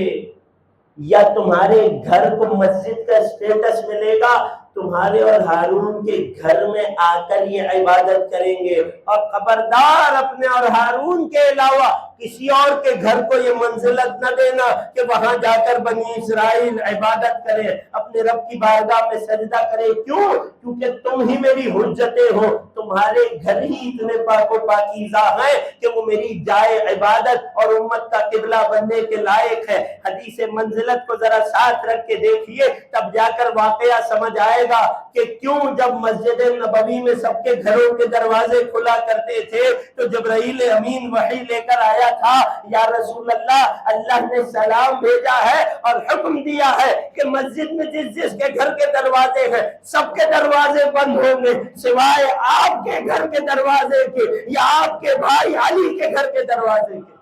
یا تمہارے گھر کو مسجد کا اسٹیٹس ملے گا، تمہارے اور ہارون کے گھر میں آ کر یہ عبادت کریں گے، اور خبردار اپنے اور ہارون کے علاوہ کسی اور کے گھر کو یہ منزلت نہ دینا کہ وہاں جا کر بنی اسرائیل عبادت کرے، اپنے رب کی بارگاہ میں سجدہ کرے۔ کیوں؟ کیونکہ تم ہی میری حجتیں ہو، تمہارے گھر ہی اتنے پاک و پاکیزہ ہیں کہ وہ میری جائے عبادت اور امت کا قبلہ بننے کے لائق ہے۔ حدیث منزلت کو ذرا ساتھ رکھ کے دیکھیے، تب جا کر واقعہ سمجھ آئے گا کہ کیوں جب مسجد نبوی میں سب کے گھروں کے دروازے کھلا کرتے تھے تو جبرائیل امین وحی لے کر آیا تھا، یا رسول اللہ، اللہ نے سلام بھیجا ہے اور حکم دیا ہے کہ مسجد میں جس جس کے گھر کے دروازے ہیں سب کے دروازے بند ہوں گے سوائے آپ کے گھر کے دروازے کے یا آپ کے بھائی علی کے گھر کے دروازے کے۔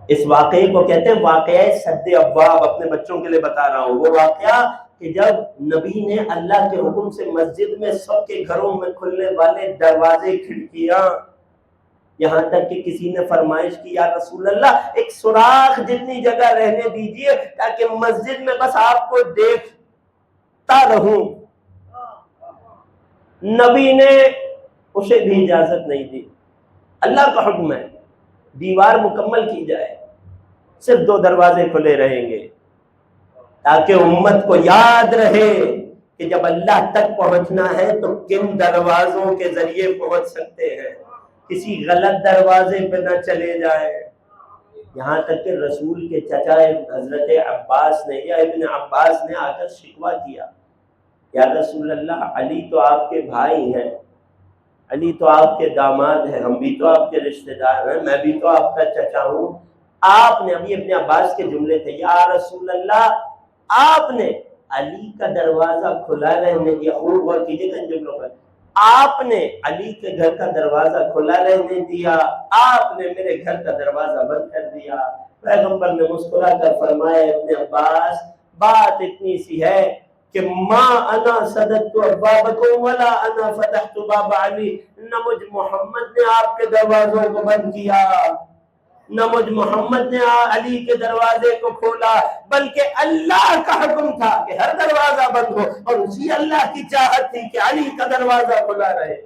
اس واقعے کو کہتے ہیں واقعہ سد ابواب، اپنے بچوں کے لیے بتا رہا ہوں۔ وہ واقعہ کہ جب نبی نے اللہ کے حکم سے مسجد میں سب کے گھروں میں کھلنے والے دروازے، کھڑکیاں، یہاں تک کہ کسی نے فرمائش کی، یا رسول اللہ ایک سوراخ جتنی جگہ رہنے دیجئے تاکہ مسجد میں بس آپ کو دیکھتا رہوں۔ نبی نے اسے بھی اجازت نہیں دی۔ اللہ کا حکم ہے دیوار مکمل کی جائے، صرف 2 دروازے کھلے رہیں گے تاکہ امت کو یاد رہے کہ جب اللہ تک پہنچنا ہے تو کن دروازوں کے ذریعے پہنچ سکتے ہیں، کسی غلط دروازے پہ نہ چلے جائے۔ یہاں تک کہ رسول کے چچا حضرت عباس نے یا ابن عباس نے آ کر شکوہ کیا، یا رسول اللہ علی تو آپ کے بھائی ہیں، علی تو آپ کے داماد ہیں، ہم بھی تو آپ کے رشتہ دار ہیں، میں بھی تو آپ کا چچا ہوں۔ آپ نے، ابھی اپنے عباس کے جملے تھے، یا رسول اللہ آپ نے علی کا دروازہ کھلا رہنے دیا، خوب غور کیجیے گا ان جملوں پر، آپ نے علی کے گھر کا دروازہ کھلا رہنے دیا، آپ نے میرے گھر کا دروازہ بند کر دیا۔ پیغمبر نے مسکرا کر فرمایا، ابن عباس بات اتنی سی ہے کہ ما انا صدقت ابوابکم ولا انا فتحت باب علی، نہ مجھ محمد نے آپ کے دروازوں کو بند کیا، نہ مجھ محمد نے علی کے دروازے کو کھولا، بلکہ اللہ کا حکم تھا کہ ہر دروازہ بند ہو، اور اسی اللہ کی چاہت تھی کہ علی کا دروازہ کھلا رہے،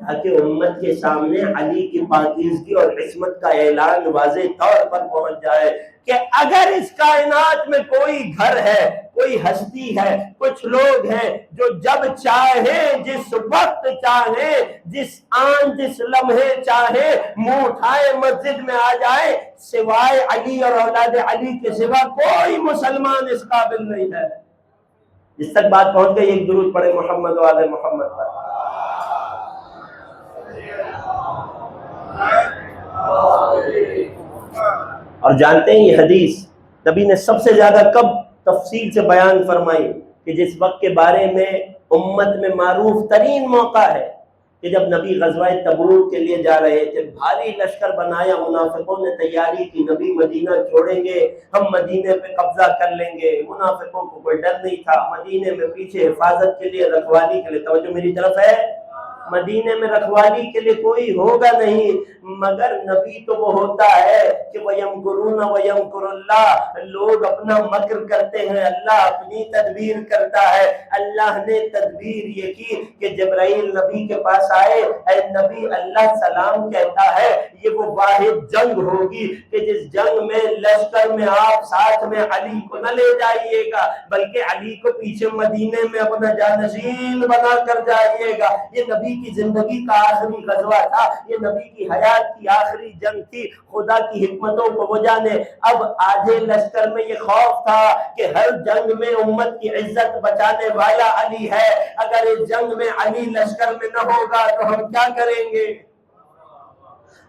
تاکہ امت کے سامنے علی کی پاکیزگی اور عصمت کا اعلان واضح طور پر پہنچ جائے کہ اگر اس کائنات میں کوئی گھر ہے، کوئی ہستی ہے، کچھ لوگ ہیں جو جب چاہیں، جس وقت چاہیں، جس آن جس لمحے چاہیں منہ اٹھائے مسجد میں آ جائے، سوائے علی اور اولاد علی کے سوا کوئی مسلمان اس قابل نہیں ہے۔ جس تک بات پہنچ گئی، ایک درود پڑھے محمد و آل محمد پر۔ اور جانتے ہیں یہ حدیث نبی نے سب سے زیادہ کب تفصیل سے بیان فرمائی؟ کہ جس وقت کے بارے میں امت میں معروف ترین موقع ہے کہ جب نبی غزوہ تبوک کے لیے جا رہے تھے، بھاری لشکر بنایا، منافقوں نے تیاری کی، نبی مدینہ چھوڑیں گے، ہم مدینے پہ قبضہ کر لیں گے۔ منافقوں کو کوئی ڈر نہیں تھا، مدینے میں پیچھے حفاظت کے لیے، رکھوالی کے لیے، توجہ میری طرف ہے، مدینے میں رکھوالی کے لیے کوئی ہوگا نہیں، مگر نبی تو وہ ہوتا ہے کہ وَيَمْكُرُونَ وَيَمْكُرُ اللَّهُ، لوگ اپنا مکر کرتے ہیں، اللہ اپنی تدبیر کرتا ہے۔ اللہ نے تدبیر یہ کی کہ جبرائیل نبی کے پاس آئے، اے نبی اللہ سلام کہتا ہے یہ وہ واحد جنگ ہوگی کہ جس جنگ میں لشکر میں آپ ساتھ میں علی کو نہ لے جائیے گا، بلکہ علی کو پیچھے مدینے میں اپنا جانشین بنا کر جائیے گا۔ یہ نبی کی زندگی کا آخری غزوہ تھا، یہ نبی کی حیات کی آخری جنگ تھی۔ خدا کی حکمتوں کو وہ جانے۔ اب آدھے لشکر میں یہ خوف تھا کہ ہر جنگ میں امت کی عزت بچانے والا علی ہے، اگر اس جنگ میں علی لشکر میں نہ ہوگا تو ہم کیا کریں گے؟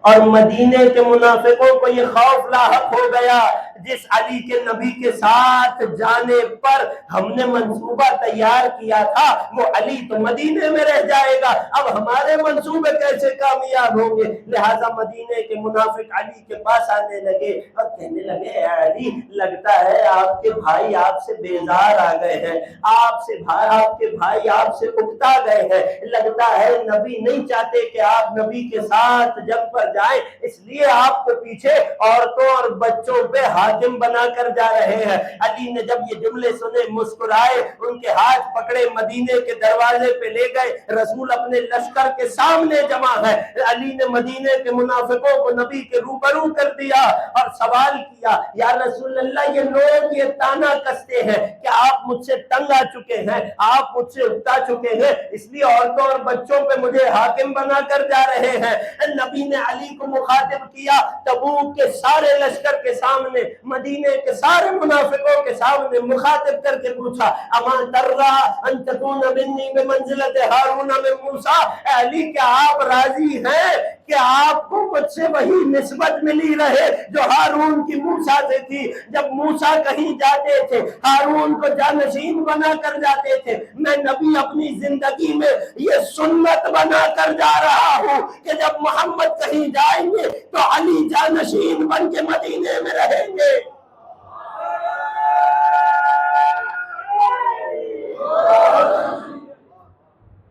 اور مدینے کے منافقوں کو یہ خوف لاحق ہو گیا، جس علی کے نبی کے ساتھ جانے پر ہم نے منصوبہ تیار کیا تھا وہ علی تو مدینے میں رہ جائے گا، اب ہمارے منصوبے کیسے کامیاب ہوں گے؟ لہٰذا مدینے کے منافق علی کے پاس آنے لگے اور کہنے لگے اے علی، لگتا ہے آپ کے بھائی آپ سے بیزار آ گئے ہیں، آپ کے بھائی آپ سے اکتا گئے ہیں، لگتا ہے نبی نہیں چاہتے کہ آپ نبی کے ساتھ جنگ پر جائیں، اس لیے آپ کو پیچھے عورتوں اور بچوں پہ حاکم بنا کر جا رہے ہیں۔ علی نے جب یہ جملے سنے مسکرائے، ان کے ہاتھ پکڑے مدینے کے دروازے پہ لے گئے، رسول اپنے لشکر کے سامنے جمع ہے، علی نے مدینے کے منافقوں کو نبی کے روبرو کر دیا اور سوال کیا یا رسول اللہ یہ لوگ یہ تانا کستے ہیں کہ آپ مجھ سے تنگ آ چکے ہیں، آپ مجھ سے اکتا چکے ہیں، اس لیے عورتوں اور بچوں پہ مجھے حاکم بنا کر جا رہے ہیں۔ نبی نے علی کو مخاطب کیا تبوک کے سارے لشکر کے سامنے، مدینے کے سارے منافقوں کے سامنے مخاطب کر کے پوچھا اما ترضى ان تكون مني بمنزلة هارون من موسیٰ، اے علی کیا آپ راضی ہیں کہ آپ کو مجھ سے وہی نسبت ملی رہے جو ہارون کی موسیٰ سے تھی؟ جب موسیٰ کہیں جاتے تھے ہارون کو جانشین بنا کر جاتے تھے، میں نبی اپنی زندگی میں یہ سنت بنا کر جا رہا ہوں کہ جب محمد کہیں جائیں گے تو علی جانشین بن کے مدینے میں رہیں گے۔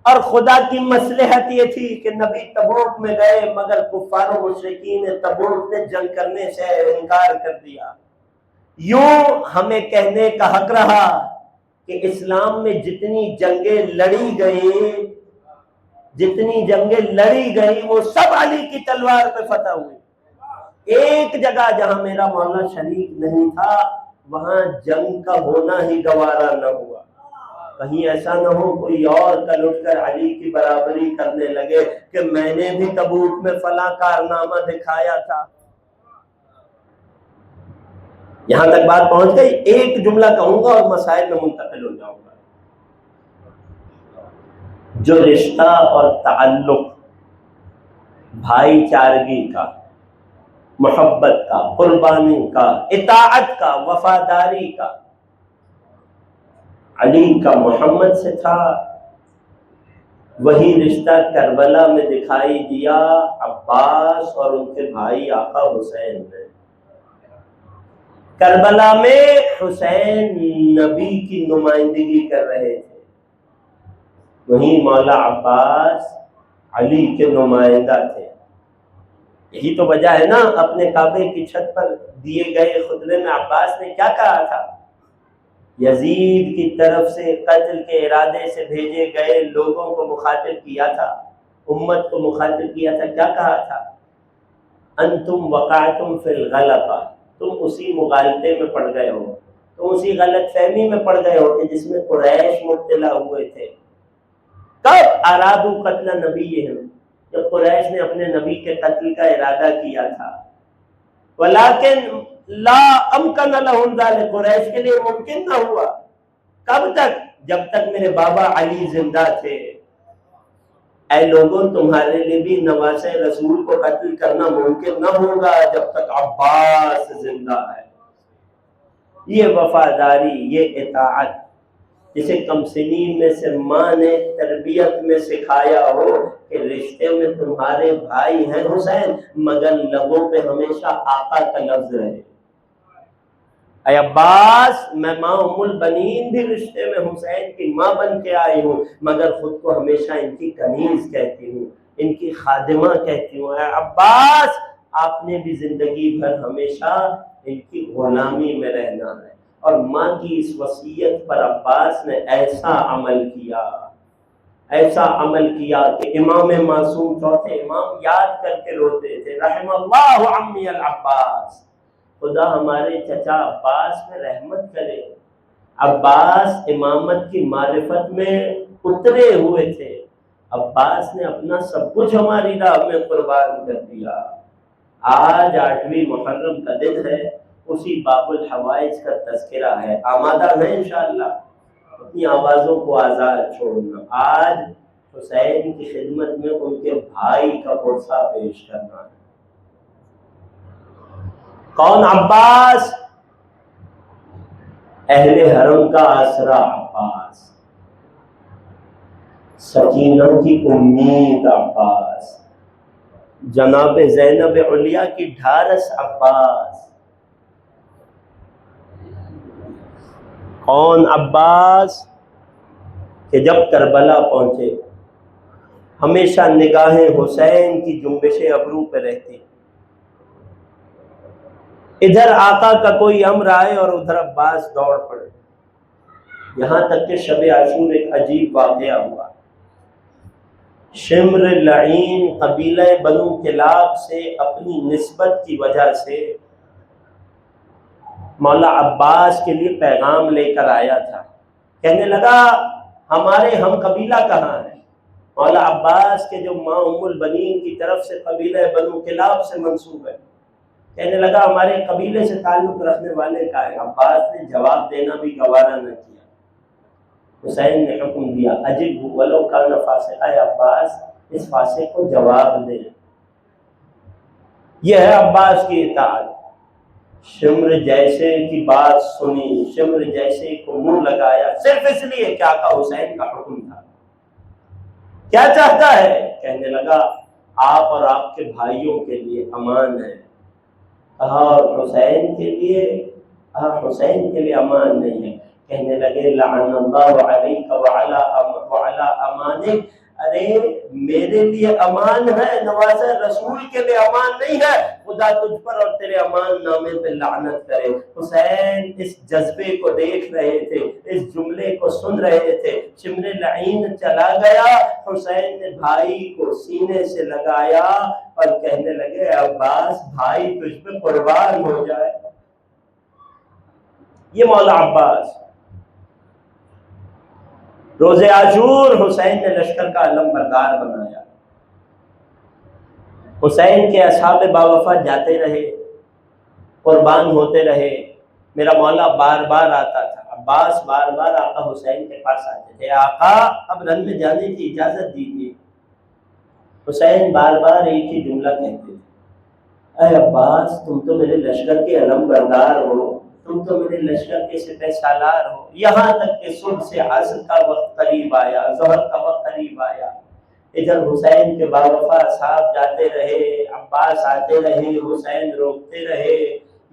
اور خدا کی مصلحت یہ تھی کہ نبی تبوک میں گئے، مگر کفار و مشرکین تبوک نے جنگ کرنے سے انکار کر دیا۔ یوں ہمیں کہنے کا حق رہا کہ اسلام میں جتنی جنگیں لڑی گئی وہ سب علی کی تلوار پہ فتح ہوئی۔ ایک جگہ جہاں میرا مولا شریک نہیں تھا وہاں جنگ کا ہونا ہی گوارا نہ ہوا، کہیں ایسا نہ ہو کوئی اور کل اٹھ کر علی کی برابری کرنے لگے کہ میں نے بھی تبوک میں فلاں کارنامہ دکھایا تھا۔ یہاں تک بات پہنچ گئی، ایک جملہ کہوں گا اور مسائل میں منتقل ہو جاؤں گا۔ جو رشتہ اور تعلق بھائی چارگی کا، محبت کا، قربانی کا، اطاعت کا، وفاداری کا علی کا محمد سے تھا، وہی رشتہ کربلا میں دکھائی دیا عباس اور ان کے بھائی آقا حسین نے۔ کربلا میں حسین نبی کی نمائندگی کر رہے تھے، وہیں مولا عباس علی کے نمائندہ تھے۔ یہی تو وجہ ہے نا اپنے کعبے کی چھت پر دیے گئے خطبے میں عباس نے کیا کہا تھا؟ یزید کی طرف سے قتل کے ارادے سے بھیجے گئے لوگوں کو مخاطب کیا تھا، امت کو مخاطب کیا تھا، کیا کہا تھا؟ انتم وقعتم فی الغلطہ، تم اسی مغالطے میں پڑ گئے ہو، تم اسی غلط فہمی میں پڑ گئے ہو کہ جس میں قریش مبتلا ہوئے تھے۔ کب ارادو قتل نبیہم، جب قریش نے اپنے نبی کے قتل کا ارادہ کیا تھا۔ ولیکن لا امکن لہم ذلک، قریش کے لیے ممکن نہ ہوا۔ کب تک؟ جب تک میرے بابا علی زندہ تھے۔ اے لوگوں تمہارے لیے بھی نواسے رسول کو قتل کرنا ممکن نہ ہوگا جب تک عباس زندہ ہے۔ یہ وفاداری، یہ اطاعت جسے کم سنین میں سے ماں نے تربیت میں سکھایا ہو کہ رشتے میں تمہارے بھائی ہیں حسین، مگر لبوں پہ ہمیشہ آقا کا لفظ رہے۔ اے عباس میں ماں ام البنین بھی رشتے میں حسین کی ماں بن کے آئی ہوں، مگر خود کو ہمیشہ ان کی کنیز کہتی ہوں، ان کی خادمہ کہتی ہوں۔ اے عباس آپ نے بھی زندگی بھر ہمیشہ ان کی غلامی میں رہنا ہے۔ اور ماں کی اس وصیت پر عباس نے ایسا عمل کیا کہ امام معصوم چوتھے امام یاد کر کے روتے تھے، رحم اللہ عمی العباس، خدا ہمارے چچا عباس میں رحمت کرے۔ عباس امامت کی معرفت میں اترے ہوئے تھے، عباس نے اپنا سب کچھ ہماری راہ میں قربان کر دیا۔ آج 8ویں محرم کا دن ہے، اسی باب الحوائج کا تذکرہ ہے۔ آمادہ ہیں انشاءاللہ؟ اپنی آوازوں کو آزاد چھوڑنا۔ آج حسین کی خدمت میں ان کے بھائی کا قرصہ پیش کرنا ہے۔ کون؟ عباس، اہل حرم کا آسرا عباس، سکینہ کی امید عباس، جناب زینب علیہ کی ڈھارس عباس۔ کون؟ عباس کہ جب کربلا پہنچے ہمیشہ نگاہیں حسین کی جنبش ابرو پہ رہتی، ادھر آقا کا کوئی امر آئے اور ادھر عباس دوڑ پڑے، یہاں تک کہ شب عاشور ایک عجیب واقعہ ہوا۔ شمر لعین قبیلہ بنو کلاب سے اپنی نسبت کی وجہ سے مولا عباس کے لیے پیغام لے کر آیا تھا، کہنے لگا ہمارے ہم قبیلہ کہاں ہے؟ مولا عباس کے جو ماں ام البنین کی طرف سے قبیلہ بنو کلاب سے منسوب ہے، کہنے لگا ہمارے قبیلے سے تعلق رکھنے والے کا ہے۔ عباس نے جواب دینا بھی گوارا نہ کیا۔ حسین نے حکم دیا عجب ولو کان فاسق، اے عباس اس فاسق کو جواب دے۔ یہ ہے عباس کی اطاعت۔ شمر جیسے کی بات سنی، شمر جیسے کو منہ لگایا، صرف اس لیے کہ آقا حسین کا حکم تھا۔ کیا چاہتا ہے؟ کہنے لگا آپ اور آپ کے بھائیوں کے لیے امان ہے۔ اور حسین کے لیے؟ حسین کے لیے امان نہیں ہے۔ کہنے لگے لعن اللہ علیک وعلی امانک، ارے میرے لیے امان ہے، نواز رسول کے لیے امان نہیں ہے، خدا تجھ پر اور تیرے امان نامے پہ لعنت کرے۔ حسین اس جذبے کو دیکھ رہے تھے، اس جملے کو سن رہے تھے۔ شمر لعین چلا گیا، حسین نے بھائی کو سینے سے لگایا اور کہنے لگے عباس بھائی تجھ پہ قربان ہو جائے۔ یہ مولا عباس روز عاشور حسین نے لشکر کا علم بردار بنایا۔ حسین کے اصحاب باوفا جاتے رہے، قربان ہوتے رہے۔ میرا مولا بار بار آتا تھا، عباس بار بار آقا حسین کے پاس آتے تھے، آقا اب رن میں جانے کی اجازت دیجیے۔ حسین بار بار ایک ہی جملہ کہتے تھے، اے عباس تم تو میرے لشکر کے علم بردار ہو، تم تو میرے لشکر کے سپہ سالار ہو۔ یہاں تک کہ صبح سے عصر کا وقت قریب آیا، ظہر کا وقت قریب آیا، ادھر حسین کے باوفا اصحاب جاتے رہے، عباس آتے رہے، حسین روکتے رہے،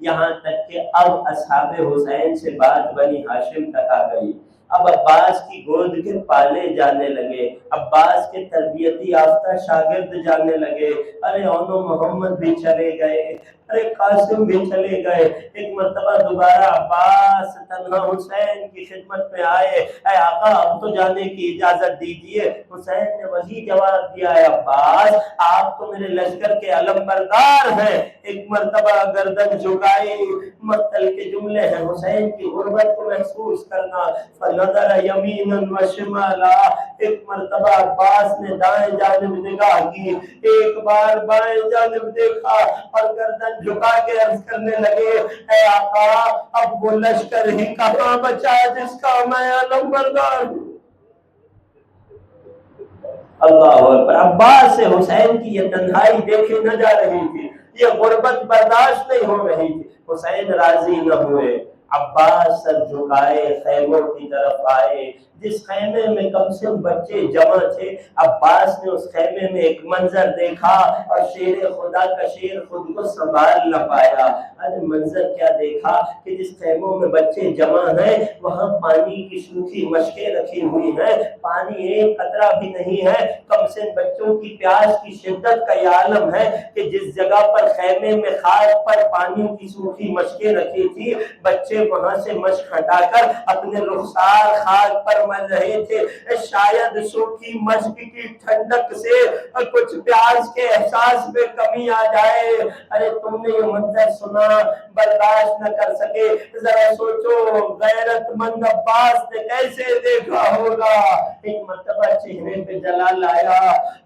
یہاں تک کہ اب اصحاب حسین سے بات بنی ہاشم تک آ گئی۔ اب عباس کی گود کے پالے جانے لگے، عباس کے تربیتی یافتہ شاگرد جانے لگے۔ ارے اونو محمد بھی چلے گئے، ارے قاسم بھی چلے گئے۔ ایک مرتبہ دوبارہ عباس تنہا حسین کی خدمت میں آئے، اے آقا اب تو جانے کی اجازت دیجیے۔ حسین نے وہی جواب دیا، اے عباس آپ تو میرے لشکر کے علم بردار ہیں۔ ایک مرتبہ گردن جھکائی، مقتل کے جملے ہیں، حسین کی غربت کو محسوس کرنا۔ فنظر یمینا و شمالا، ایک مرتبہ عباس نے دائیں جانب نگاہ کی، ایک بار بائیں جانب دیکھا اور گردن جھکا کے عرض کرنے لگے، اے آقا اب وہ لشکر ہی کہاں بچا جس کا میں علم بردار ہوں۔ اللہ اکبر۔ عباس سے حسین کی یہ تنہائی دیکھی نہ جا رہی تھی، یہ غربت برداشت نہیں ہو رہی تھی۔ حسین راضی نہ ہوئے، عباس سر جھکائے خیموں کی طرف آئے. جس خیمے میں کم سے کم بچے جمع تھے، عباس نے اس خیمے میں ایک منظر دیکھا اور شیر خدا کا شیر خود کو سنبھال نہ پایا. ارے منظر کیا دیکھا کہ جس خیموں میں بچے جمع ہیں وہاں پانی کی سوکھی مشکیں رکھی ہوئی ہیں، پانی ایک قطرہ بھی نہیں ہے. کم سے بچوں کی پیاس کی شدت کا یہ عالم ہے کہ جس جگہ پر خیمے میں خاک پر پانی کی سوکھی مشکیں رکھی تھی، بچے وہاں سے مشک ہٹا کر اپنے رخسار خاک پر مل رہے تھے. شاید سوکھی مشک کی ٹھنڈک سے کچھ پیاس کے احساس میں کمی آ جائے. ارے تم نے یہ منظر سنا، برداشت نہ کر سکے. ذرا سوچو غیرت مند عباس نے کیسے دیکھا ہوگا. ایک مرتبہ چہرے پہ جلال آیا،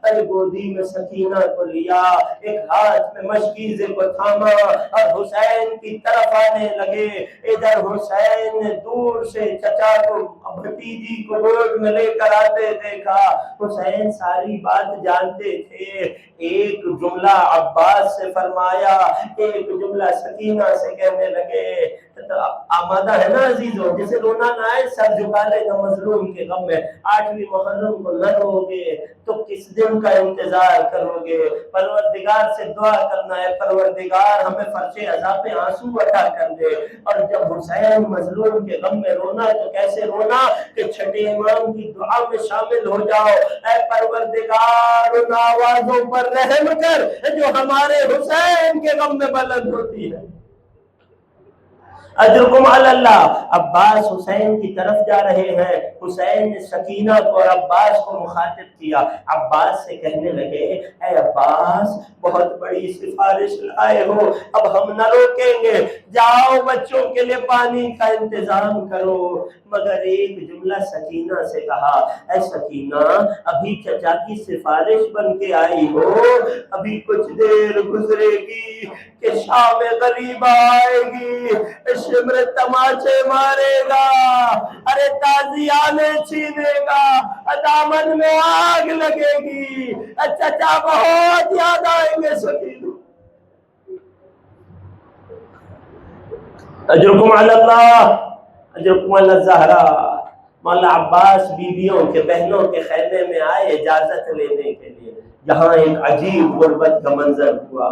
ارے گودی میں سکینہ کو لیا، ایک ہاتھ میں مشکیزے کو تھاما اور حسین کی طرف آنے لگے. ادھر حسین نے دور سے چچا کو بھتیجی کو گود میں لے کر آتے دیکھا. حسین ساری بات جانتے تھے. ایک جملہ عباس سے فرمایا، ایک جملہ سکینہ سے کہنے لگے. آمادہ ہے نا عزیزوں، جسے رونا نہ آئے سر جھکا لے گا مظلوم کے غم میں. 8ویں محرم کو نہ رو گے تو کس دن کا انتظار کرو گے. پروردگار سے دعا کرنا ہے، پروردگار ہمیں فرش عذاب آنسو عطا کر دے. اور جب حسین مظلوم کے غم میں رونا تو کیسے رونا کہ چھٹے امام کی دعا میں شامل ہو جاؤ. اے پروردگار ان آوازوں پر رحم کر جو ہمارے حسین کے غم میں بلند ہوتی ہے. اجرکم علی اللہ. عباس حسین کی طرف جا رہے ہیں. حسین نے سکینہ کو اور عباس کو مخاطب کیا. عباس سے کہنے لگے، اے عباس بہت بڑی سفارش لائے ہو، اب ہم نہ روکیں گے، جاؤ بچوں کے لیے پانی کا انتظام کرو. مگر ایک جملہ سکینہ سے کہا، اے سکینہ ابھی چچا کی سفارش بن کے آئی ہو، ابھی کچھ دیر گزرے گی کہ شام غریب آئے گی، شمر تماچے مارے گا، ارے تازیانے چھینے گا، دامن میں آگ لگے گی، چچا بہت یاد آئیں گے. سکینہ اجرکم علی اللہ، اجرکم علی الزہرا. مولا عباس بیویوں کے بہنوں کے خیمے میں آئے اجازت لینے کے لیے. یہاں ایک عجیب غربت کا منظر ہوا.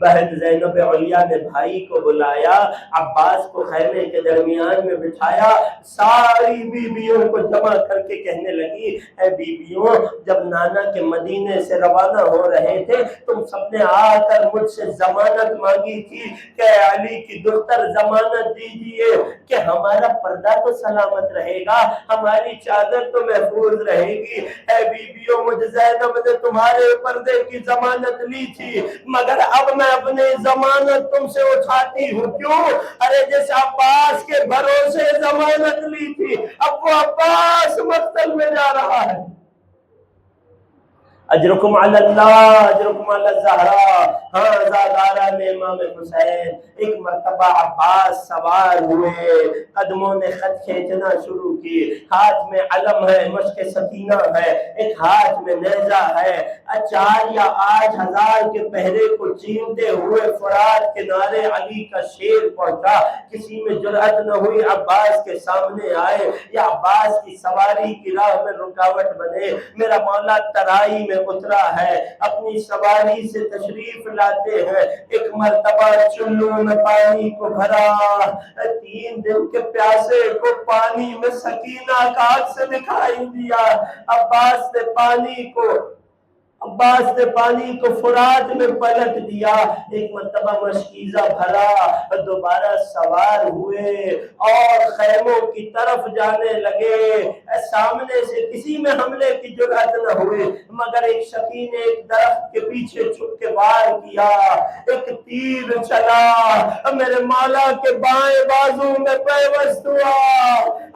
بہن زینب علیہ نے بھائی کو بلایا، عباس کو خیمے کے درمیان میں بٹھایا، ساری بیویوں کو جمع کر کے کہنے لگی، اے بیویوں جب نانا کے مدینے سے روانہ ہو رہے تھے تم سب نے آ کر مجھ سے ضمانت مانگی تھی کہ علی کی دختر ضمانت دیجئے کہ ہمارا پردہ تو سلامت رہے گا، ہماری چادر تو محفوظ رہے گی. اے بیویوں مجھ زینب نے تمہارے پردے کی ضمانت لی تھی، مگر اب میں اپنی ضمانت تم سے اٹھاتی ہوں. کیوں؟ ارے جس عباس کے بھروسے ضمانت لی تھی اب وہ عباس مقتل میں جا رہا ہے. اجرکم علی اللہ، اجرکم علی الزہرا. ہاں زادارہ نے امام حسین. ایک مرتبہ عباس سوار ہوئے، قدموں نے خط کھینچنا شروع کی. ہاتھ میں علم ہے، مشق سکینہ ہے، ایک ہاتھ میں نیزہ ہے. 4 یا 8 ہزار کے پہرے کو چیمتے ہوئے فرات کنارے علی کا شیر پہنچا. کسی میں جرأت نہ ہوئی عباس کے سامنے آئے یا عباس کی سواری کی راہ میں رکاوٹ بنے. میرا مولا ترائی میں اترا ہے، اپنی سواری سے تشریف لاتے ہیں. ایک مرتبہ چلو میں پانی کو بھرا، 3 دن کے پیاسے کو پانی میں سکینہ کا عکس دکھائی دیا. عباس نے پانی کو فرات میں پلٹ دیا. ایک مرتبہ مشکیزہ بھرا، دوبارہ سوار ہوئے اور خیموں کی طرف جانے لگے. سامنے سے کسی میں حملے کی جرأت نہ ہوئی، مگر ایک شکی نے ایک درخت کے پیچھے چھپ کے وار کیا. ایک تیر چلا، میرے مولا کے بائیں بازو میں پیوست ہوا.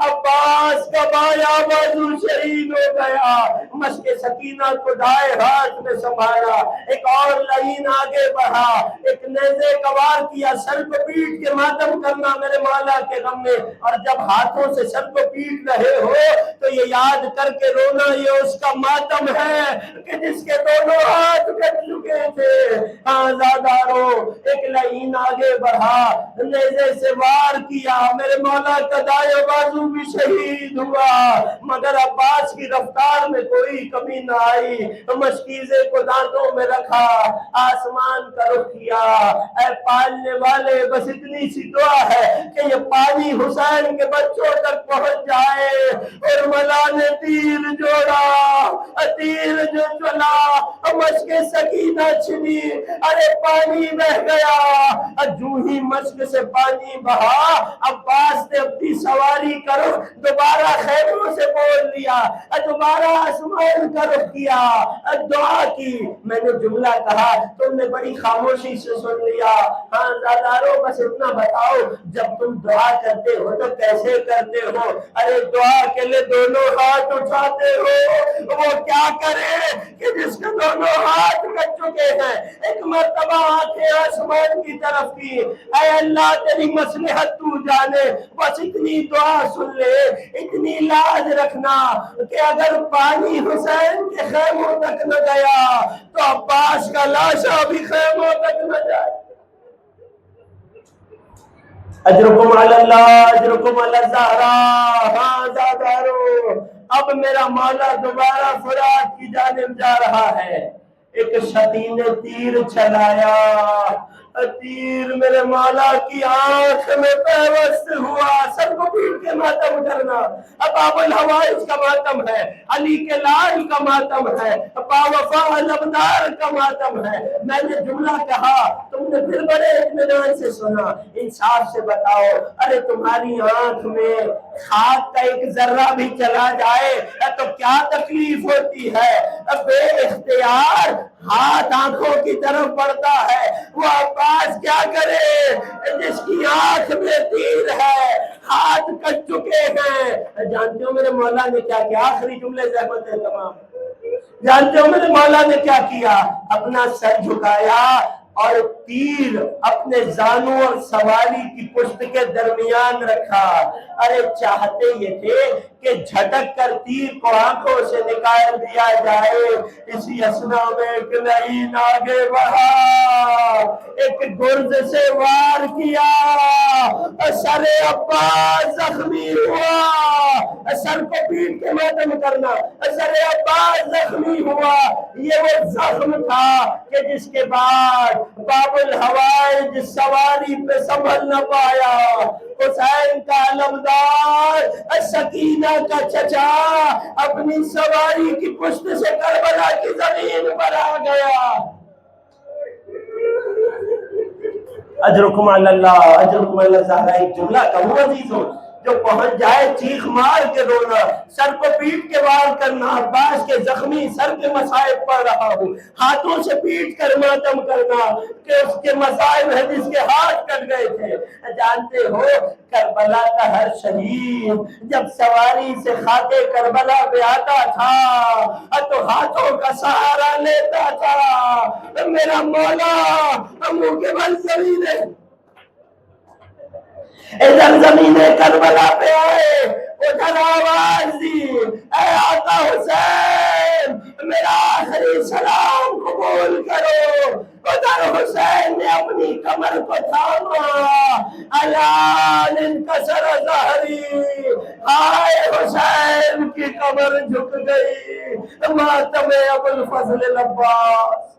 عباس کا بایاں بازو شہید ہو گیا. مشق سکینہ کو دائیں ہاتھ میں سنبھالا، ایک اور لائن آگے بڑھا، ایک نیزے کا وار کیا. سر کو پیٹ کے ماتم کرنا میرے مولا کے غم میں. اور جب ہاتھوں سے سر کو پیٹ رہے ہو تو یہ یاد کر کے رونا، یہ اس کا ماتم ہے کہ جس کے دونوں ہاتھ کٹ چکے تھے. ہاں زادارو ایک لائن آگے بڑھا، نیزے سے وار کیا، میرے مولا کا دائیں بازو بھی شہید ہوا، مگر عباس کی رفتار میں کوئی کمی نہ آئی، مشکیزے کو دانتوں میں رکھا، آسمان کا رخ کیا۔ اے پالنے والے، بس اتنی سی دعا ہے کہ یہ پانی حسین کے بچوں تک پہنچ جائے۔ اور مولا نے تیر جوڑا، تیر جو چلا، مشک سکینہ چھنی، ارے پانی بہ گیا۔ جو ہی مشک سے پانی بہا، عباس نے اپنی سواری کرو دوبارہ خیموں سے بول دیا، دوبارہ آسمان کا رخ کیا، دعا کی۔ میں نے جملہ کہا، تم نے بڑی خاموشی سے سن لیا۔ ہاں زادارو بس اتنا بتاؤ، جب تم دعا کرتے ہو تو کیسے کرتے ہو؟ ارے دعا کے لیے دونوں ہاتھ اٹھاتے ہو، وہ کیا کرے کہ جس کے دونوں ہاتھ کٹ چکے ہیں؟ ایک مرتبہ آنکھیں آسمان کی طرف کی، اے اللہ تیری مصلحت تو جانے، بس اتنی دعا سن لے، اتنی لاج رکھنا کہ اگر پانی حسین کے خیموں تک نہ گیا تو عباس کا لاشا بھی خیموں تک نہ جائے۔ اجرکم علی اللہ، اجرکم علی الزہرا۔ ہاں زادارو، اب میرا مولا دوبارہ فرات کی جانب جا رہا ہے۔ ایک شتی نے تیر چلایا، تیر میرے مولا کی آنکھ میں پیوست ہوا۔ سب کو پیٹ کے ماتم کرنا، اب باب الحوائج کا ماتم ہے، علی کے لال کا ماتم ہے، باوفا علمدار کا ماتم ہے۔ میں نے جملہ کہا، تم نے پھر بڑے اطمینان سے سنا۔ انصاف سے بتاؤ، ارے تمہاری آنکھ میں خاک کا ایک ذرہ بھی چلا جائے تو کیا تکلیف ہوتی ہے؟ بے اختیار ہاتھ آنکھوں کی طرف بڑھتا ہے، وہ عباس کیا کرے جس کی آنکھ میں تیر ہے، ہاتھ کٹ چکے ہیں۔ جانتے ہو میرے مولا نے کیا کیا؟ آخری جملے زحمت ہے تمام۔ جانتے ہو میرے مولا نے کیا کیا؟ اپنا سر جھکایا اور تیر اپنے زانوں اور سواری کی پشت کے درمیان رکھا۔ ارے چاہتے یہ تھے کہ جھٹک کر تیر کو آنکھوں سے نکال دیا جائے۔ اسی اسنا میں ایک لائن آگے بڑھا، ایک گرز سے وار کیا، سر عباس زخمی ہوا۔ سر کو پیٹ کے ماتم کرنا، سر عباس زخمی ہوا۔ یہ وہ زخم تھا کہ جس کے بعد باب الحوائج سواری پہ سنبھل نہ پایا۔ حسین کا علمدار، سکینہ کا چچا، اپنی سواری کی پشت سے کربلا کی زمین پر آ گیا۔ اجرکم علی اللہ، اجرکم علی الزہرا۔ ایک جملہ کہوں عزیزوں، جو پہنچ جائے چیخ مار کے رونا، سر کو پیٹ کے وار کرنا، عباس کے زخمی سر کے مصائب پڑھ رہا ہوں، ہاتھوں سے پیٹ کر ماتم کرنا کہ اس کے مصائب ہیں جس کے ہاتھ کٹ گئے تھے۔ جانتے ہو کربلا کا ہر شہید جب سواری سے خاک کربلا پہ آتا تھا تو ہاتھوں کا سہارا لیتا تھا۔ میرا مولا منہ کے بل زمین ادھر زمین کربلا پہ آئے، ادھر آواز دی، اے آقا حسین میرا آخری سلام قبول کرو۔ ادھر حسین نے اپنی کمر کو تھاما، الان انکسر ظہری، ہائے حسین کی کمر جھک گئی۔ ماتم ابو الفضل العباس۔